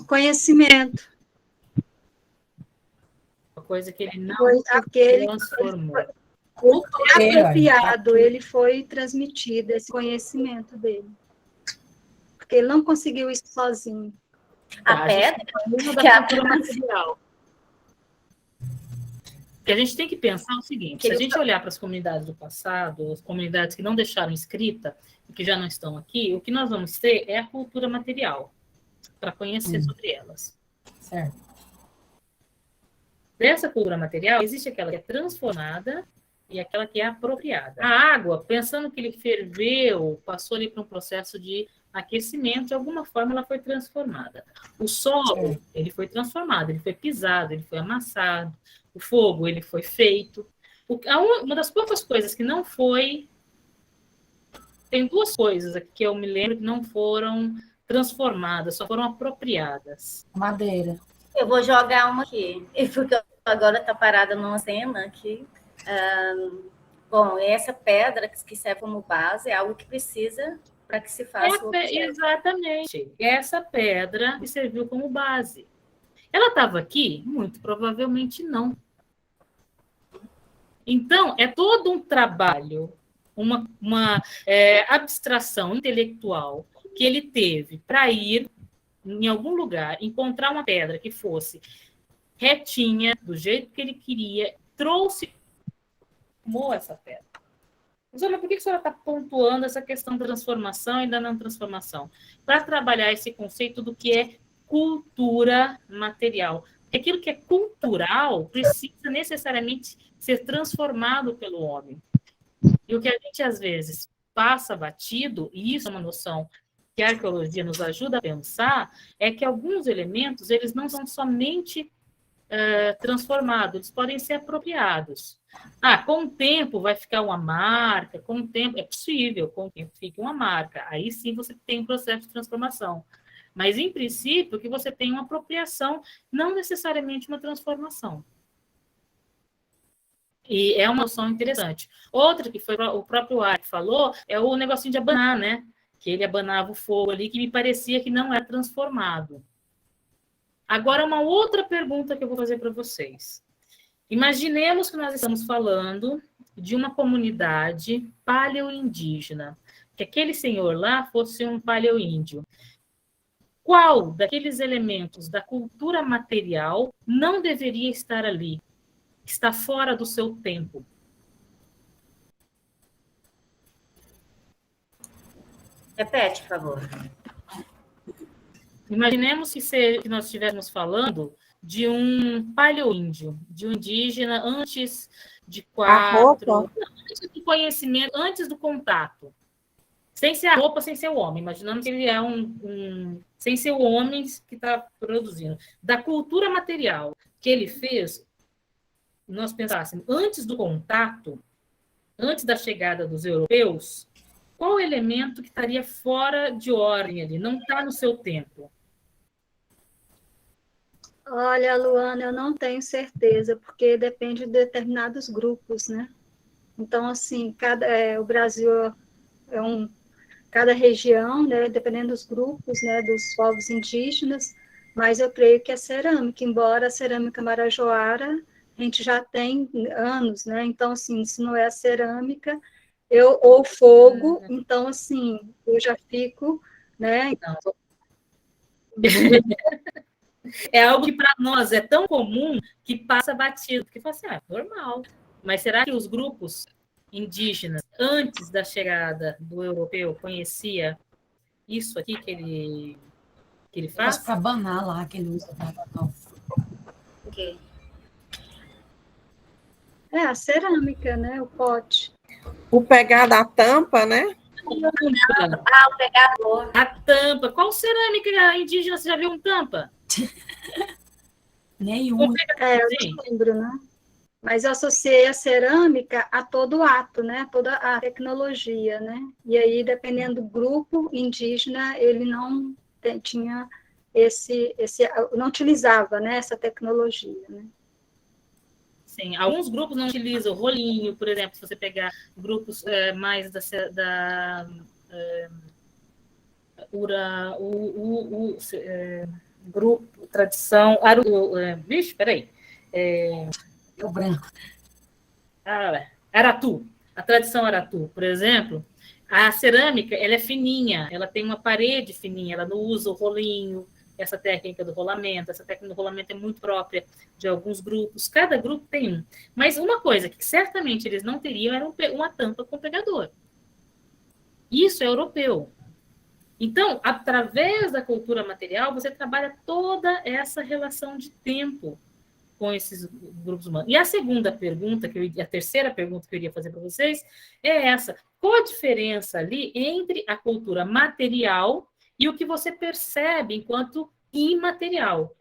Conhecimento. Uma coisa que ele não transformou. Foi apropriado, ele foi transmitido, esse conhecimento dele. Porque ele não conseguiu isso sozinho. A pedra? Que é a cultura material. Porque a gente tem que pensar o seguinte, se a gente olhar para as comunidades do passado, as comunidades que não deixaram escrita e que já não estão aqui, o que nós vamos ter é a cultura material, para conhecer sobre elas. Certo. Dessa cultura material, existe aquela que é transformada e aquela que é apropriada. A água, pensando que ele ferveu, passou ali por um processo de aquecimento, de alguma forma ela foi transformada. O solo, ele foi transformado, ele foi pisado, ele foi amassado. O fogo, ele foi feito. Uma das poucas coisas que não foi... Tem duas coisas aqui que eu me lembro que não foram transformadas, só foram apropriadas. Madeira. Eu vou jogar uma aqui, porque agora está parada numa cena aqui. Bom, essa pedra que serve como base é algo que precisa para que se faça o objeto. Exatamente. Essa pedra que serviu como base. Ela estava aqui? Muito provavelmente não. Então, é todo um trabalho, uma abstração intelectual que ele teve para ir em algum lugar, encontrar uma pedra que fosse retinha, do jeito que ele queria, trouxe essa pedra. Mas olha, por que a senhora está pontuando essa questão da transformação e da não transformação? Para trabalhar esse conceito do que é cultura material. Aquilo que é cultural precisa necessariamente ser transformado pelo homem. E o que a gente, às vezes, passa batido, e isso é uma noção que a arqueologia nos ajuda a pensar, é que alguns elementos eles não são somente transformados, eles podem ser apropriados. Com o tempo vai ficar uma marca, com o tempo é possível, com o tempo fica uma marca. Aí sim você tem um processo de transformação. Mas, em princípio, que você tem uma apropriação, não necessariamente uma transformação. E é uma noção interessante. Outra que foi o próprio Ari que falou é o negocinho de abanar, né? Que ele abanava o fogo ali, que me parecia que não era transformado. Agora, uma outra pergunta que eu vou fazer para vocês. Imaginemos que nós estamos falando de uma comunidade paleoindígena, que aquele senhor lá fosse um paleoíndio. Qual daqueles elementos da cultura material não deveria estar ali? Está fora do seu tempo? Repete, por favor. Imaginemos que nós estivéssemos falando de um paleoíndio, de um indígena antes de antes do conhecimento, antes do contato. Sem ser a roupa, sem ser o homem. Imaginando que ele é sem ser o homem que está produzindo. Da cultura material que ele fez, nós pensássemos, antes do contato, antes da chegada dos europeus, qual o elemento que estaria fora de ordem ali, não está no seu tempo? Olha, Luana, eu não tenho certeza, porque depende de determinados grupos, né? Então, assim, o Brasil cada região, né, dependendo dos grupos, né, dos povos indígenas, mas eu creio que é cerâmica, embora a cerâmica marajoara, a gente já tem anos, né? Então, assim, se não é a cerâmica, ou fogo, então, assim, eu já fico, né? É algo que para nós é tão comum que passa batido, porque fala assim, normal. Mas será que os grupos indígenas, antes da chegada do europeu, conhecia Isso aqui que ele faz? Para abanar lá, que ele usa para... Ok. É, a cerâmica, né? O pote. O pegar da tampa, né? O pegador. A tampa. Qual cerâmica indígena você já viu um tampa? Nenhum. Eu não lembro, né? Mas eu associei a cerâmica a todo o ato, né? Toda a tecnologia, né? E aí, dependendo do grupo indígena, ele não tinha não utilizava, né, essa tecnologia, né? Sim, alguns grupos não utilizam rolinho, por exemplo, se você pegar grupos mais grupo, tradição, vixe, peraí. O branco. Aratu. A tradição Aratu, por exemplo, a cerâmica, ela é fininha, ela tem uma parede fininha, ela não usa o rolinho, essa técnica do rolamento. Essa técnica do rolamento é muito própria de alguns grupos, cada grupo tem um. Mas uma coisa que certamente eles não teriam era uma tampa com pegador. Isso é europeu. Então, através da cultura material, você trabalha toda essa relação de tempo com esses grupos humanos. E a segunda pergunta, a terceira pergunta que eu iria fazer para vocês é essa. Qual a diferença ali entre a cultura material e o que você percebe enquanto imaterial?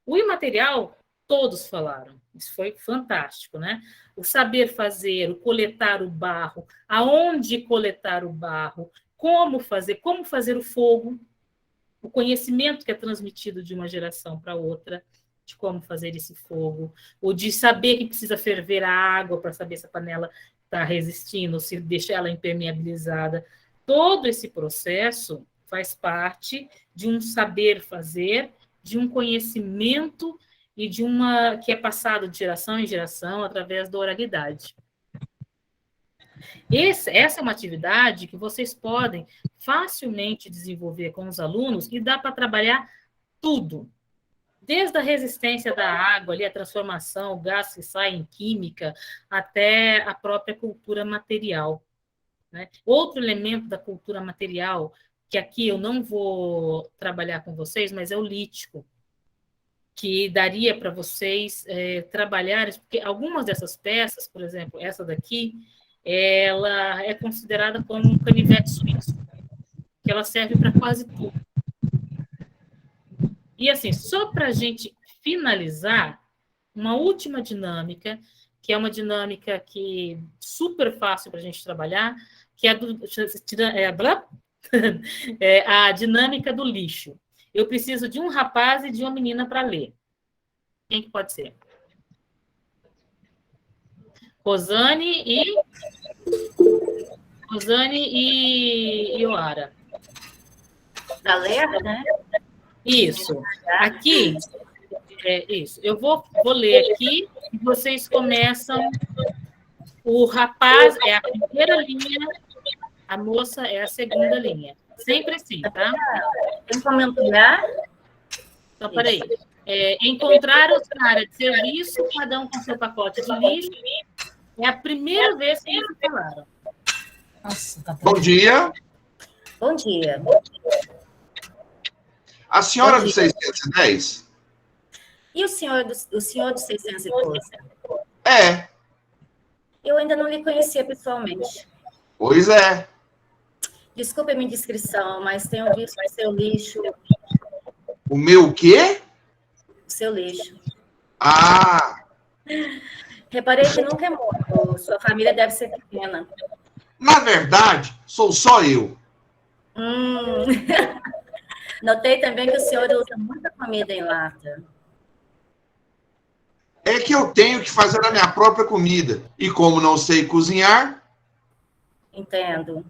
O imaterial, todos falaram. Isso foi fantástico, né? O saber fazer, o coletar o barro, aonde coletar o barro, como fazer o fogo, o conhecimento que é transmitido de uma geração para outra, de como fazer esse fogo, ou de saber que precisa ferver a água para saber se a panela está resistindo, ou se deixa ela impermeabilizada. Todo esse processo faz parte de um saber fazer, de um conhecimento e de que é passado de geração em geração através da oralidade. Essa é uma atividade que vocês podem facilmente desenvolver com os alunos e dá para trabalhar tudo. Desde a resistência da água, ali, a transformação, o gás que sai em química, até a própria cultura material, né? Outro elemento da cultura material, que aqui eu não vou trabalhar com vocês, mas é o lítico, que daria para vocês trabalharem, porque algumas dessas peças, por exemplo, essa daqui, ela é considerada como um canivete suíço, que ela serve para quase tudo. E assim, só para a gente finalizar, uma última dinâmica, que é uma dinâmica que super fácil para a gente trabalhar, que é a dinâmica do lixo. Eu preciso de um rapaz e de uma menina para ler. Quem que pode ser? Rosane e Ioara. Para ler, né? Isso. Aqui, isso. Eu vou ler aqui e vocês começam. O rapaz é a primeira linha, a moça é a segunda linha. Sempre assim, tá? Tem como ampliar? Então, peraí. Encontrar os áreas de serviço, cada um com seu pacote de lixo. É a primeira vez que eles falaram. Nossa, tá Bom dia. Bom dia. A senhora do 610? E o senhor do 600 e pouco? É. Eu ainda não lhe conhecia pessoalmente. Pois é. Desculpe a minha indiscrição, mas tenho visto o seu lixo. O meu quê? O seu lixo. Ah! Reparei que nunca é muito. Sua família deve ser pequena. Na verdade, sou só eu. Notei também que o senhor usa muita comida em lata. É que eu tenho que fazer a minha própria comida. E como não sei cozinhar... Entendo.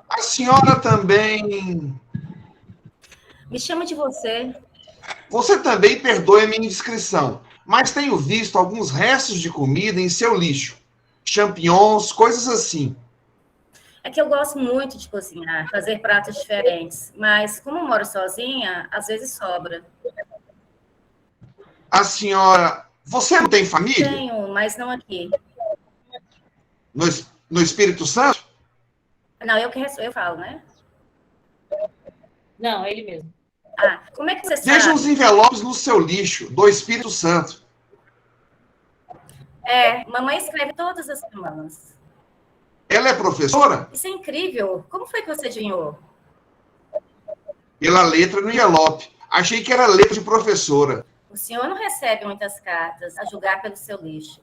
A senhora também... Me chama de você. Você também perdoe a minha indiscrição, mas tenho visto alguns restos de comida em seu lixo. Champignons, coisas assim. É que eu gosto muito de cozinhar, fazer pratos diferentes. Mas, como moro sozinha, às vezes sobra. A senhora... Você não tem família? Tenho, mas não aqui. No Espírito Santo? Não, eu falo, né? Não, é ele mesmo. Ah, como é que você Deixa sabe? os envelopes no seu lixo, do Espírito Santo. Mamãe escreve todas as semanas. Ela é professora? Isso é incrível. Como foi que você adivinhou? Pela letra no envelope. Achei que era letra de professora. O senhor não recebe muitas cartas, a julgar pelo seu lixo.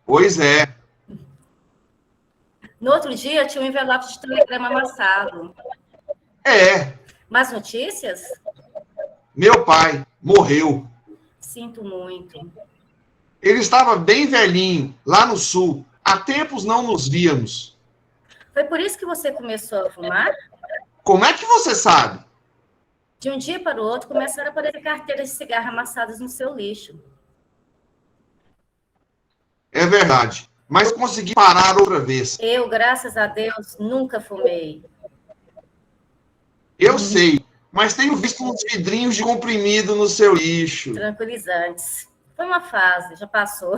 Pois é. No outro dia, tinha um envelope de telegrama amassado. É. Mas notícias? Meu pai morreu. Sinto muito. Ele estava bem velhinho, lá no sul. Há tempos não nos víamos. Foi por isso que você começou a fumar? Como é que você sabe? De um dia para o outro, começaram a aparecer carteiras de cigarro amassadas no seu lixo. É verdade. Mas consegui parar outra vez. Eu, graças a Deus, nunca fumei. Eu sei, mas tenho visto uns vidrinhos de comprimido no seu lixo. Tranquilizantes. Foi uma fase, já passou.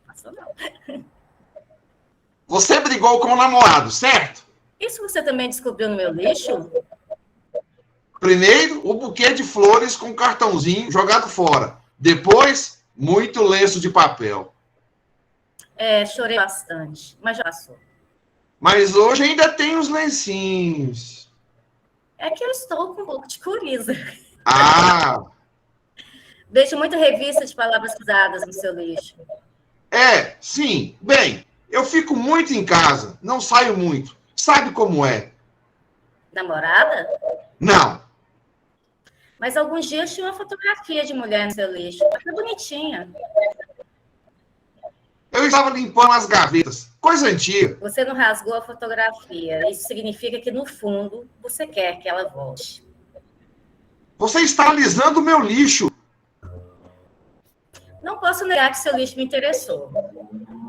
Passou não. Você brigou com o namorado, certo? Isso você também descobriu no meu lixo? Primeiro, o buquê de flores com cartãozinho jogado fora. Depois, muito lenço de papel. Chorei bastante, mas já passou. Mas hoje ainda tem os lencinhos. É que eu estou com um pouco de coriza. Ah! Vejo muita revista de palavras cruzadas no seu lixo. Sim. Bem, eu fico muito em casa, não saio muito. Sabe como é? Namorada? Não. Mas alguns dias tinha uma fotografia de mulher no seu lixo. Tá bonitinha. Eu estava limpando as gavetas. Coisa antiga. Você não rasgou a fotografia. Isso significa que, no fundo, você quer que ela volte. Você está alisando o meu lixo. Não posso negar que seu lixo me interessou.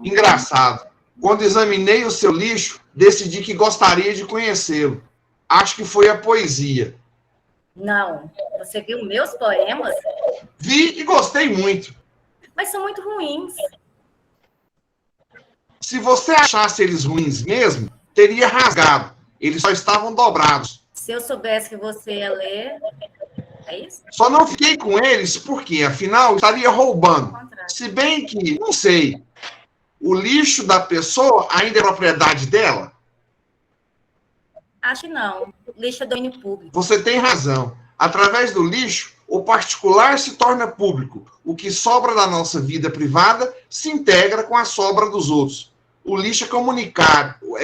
Engraçado. Quando examinei o seu lixo, decidi que gostaria de conhecê-lo. Acho que foi a poesia. Não. Você viu meus poemas? Vi e gostei muito. Mas são muito ruins. Se você achasse eles ruins mesmo, teria rasgado. Eles só estavam dobrados. Se eu soubesse que você ia ler... É isso? Só não fiquei com eles porque, afinal, estaria roubando. Se bem que, não sei, o lixo da pessoa ainda é propriedade dela? Acho que não. O lixo é domínio público. Você tem razão. Através do lixo, o particular se torna público. O que sobra da nossa vida privada se integra com a sobra dos outros. O lixo é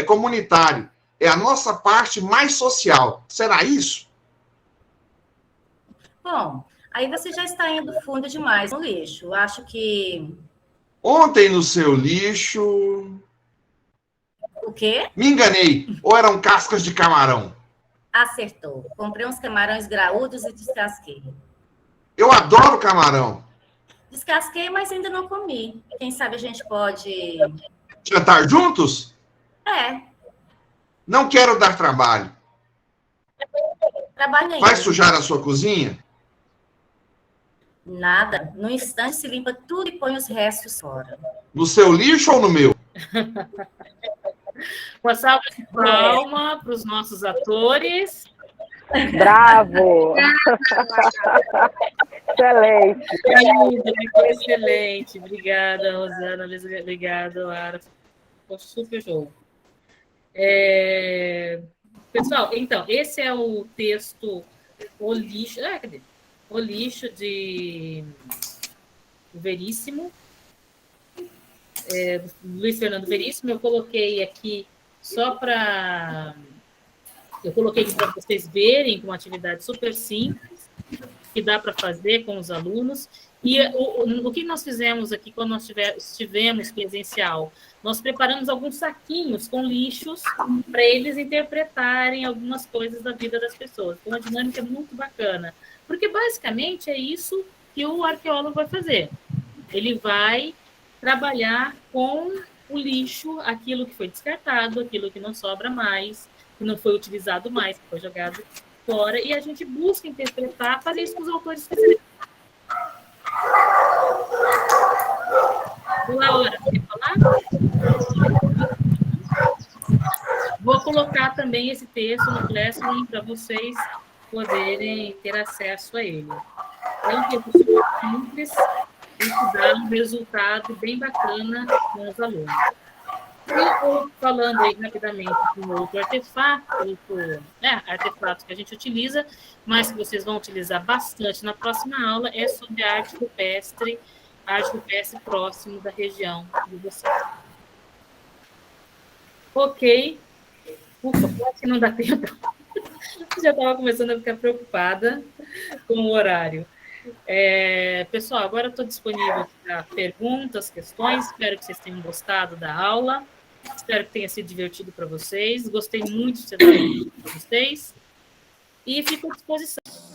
comunitário. É a nossa parte mais social. Será isso? Bom, aí você já está indo fundo demais no lixo. Eu acho que... Ontem no seu lixo... O quê? Me enganei. Ou eram cascas de camarão? Acertou. Comprei uns camarões graúdos e descasquei. Eu adoro camarão. Descasquei, mas ainda não comi. Quem sabe a gente pode... Jantar juntos? Não quero dar trabalho. Trabalho nenhum. Vai sujar a sua cozinha? Nada. No instante se limpa tudo e põe os restos fora. No seu lixo ou no meu? Uma salva de palma para os nossos atores. Bravo! Excelente! Excelente. Obrigada, Rosana. Obrigada, Ara. Ficou super jogo. Pessoal, então, esse é o texto O Lixo... cadê? O Lixo de Veríssimo. Luiz Fernando Veríssimo. Eu coloquei aqui só para... Eu coloquei aqui para vocês verem, com uma atividade super simples, que dá para fazer com os alunos. E o que nós fizemos aqui, quando nós estivemos presencial, nós preparamos alguns saquinhos com lixos para eles interpretarem algumas coisas da vida das pessoas. Uma dinâmica muito bacana. Porque, basicamente, é isso que o arqueólogo vai fazer. Ele vai trabalhar com o lixo, aquilo que foi descartado, aquilo que não sobra mais, que não foi utilizado mais, que foi jogado fora, e a gente busca interpretar, fazer isso com os autores especialistas. Laura, quer falar? Vou colocar também esse texto no Classroom para vocês poderem ter acesso a ele. É um texto simples e que dá um resultado bem bacana com os alunos. E falando aí rapidamente de um outro artefato, artefato que a gente utiliza, mas que vocês vão utilizar bastante na próxima aula, é sobre a arte rupestre próximo da região de vocês. Ok. Ufa, quase que não dá tempo. Já estava começando a ficar preocupada com o horário. Pessoal, agora estou disponível para perguntas, questões. Espero que vocês tenham gostado da aula. Espero que tenha sido divertido para vocês. Gostei muito de ter dado para vocês. E fico à disposição.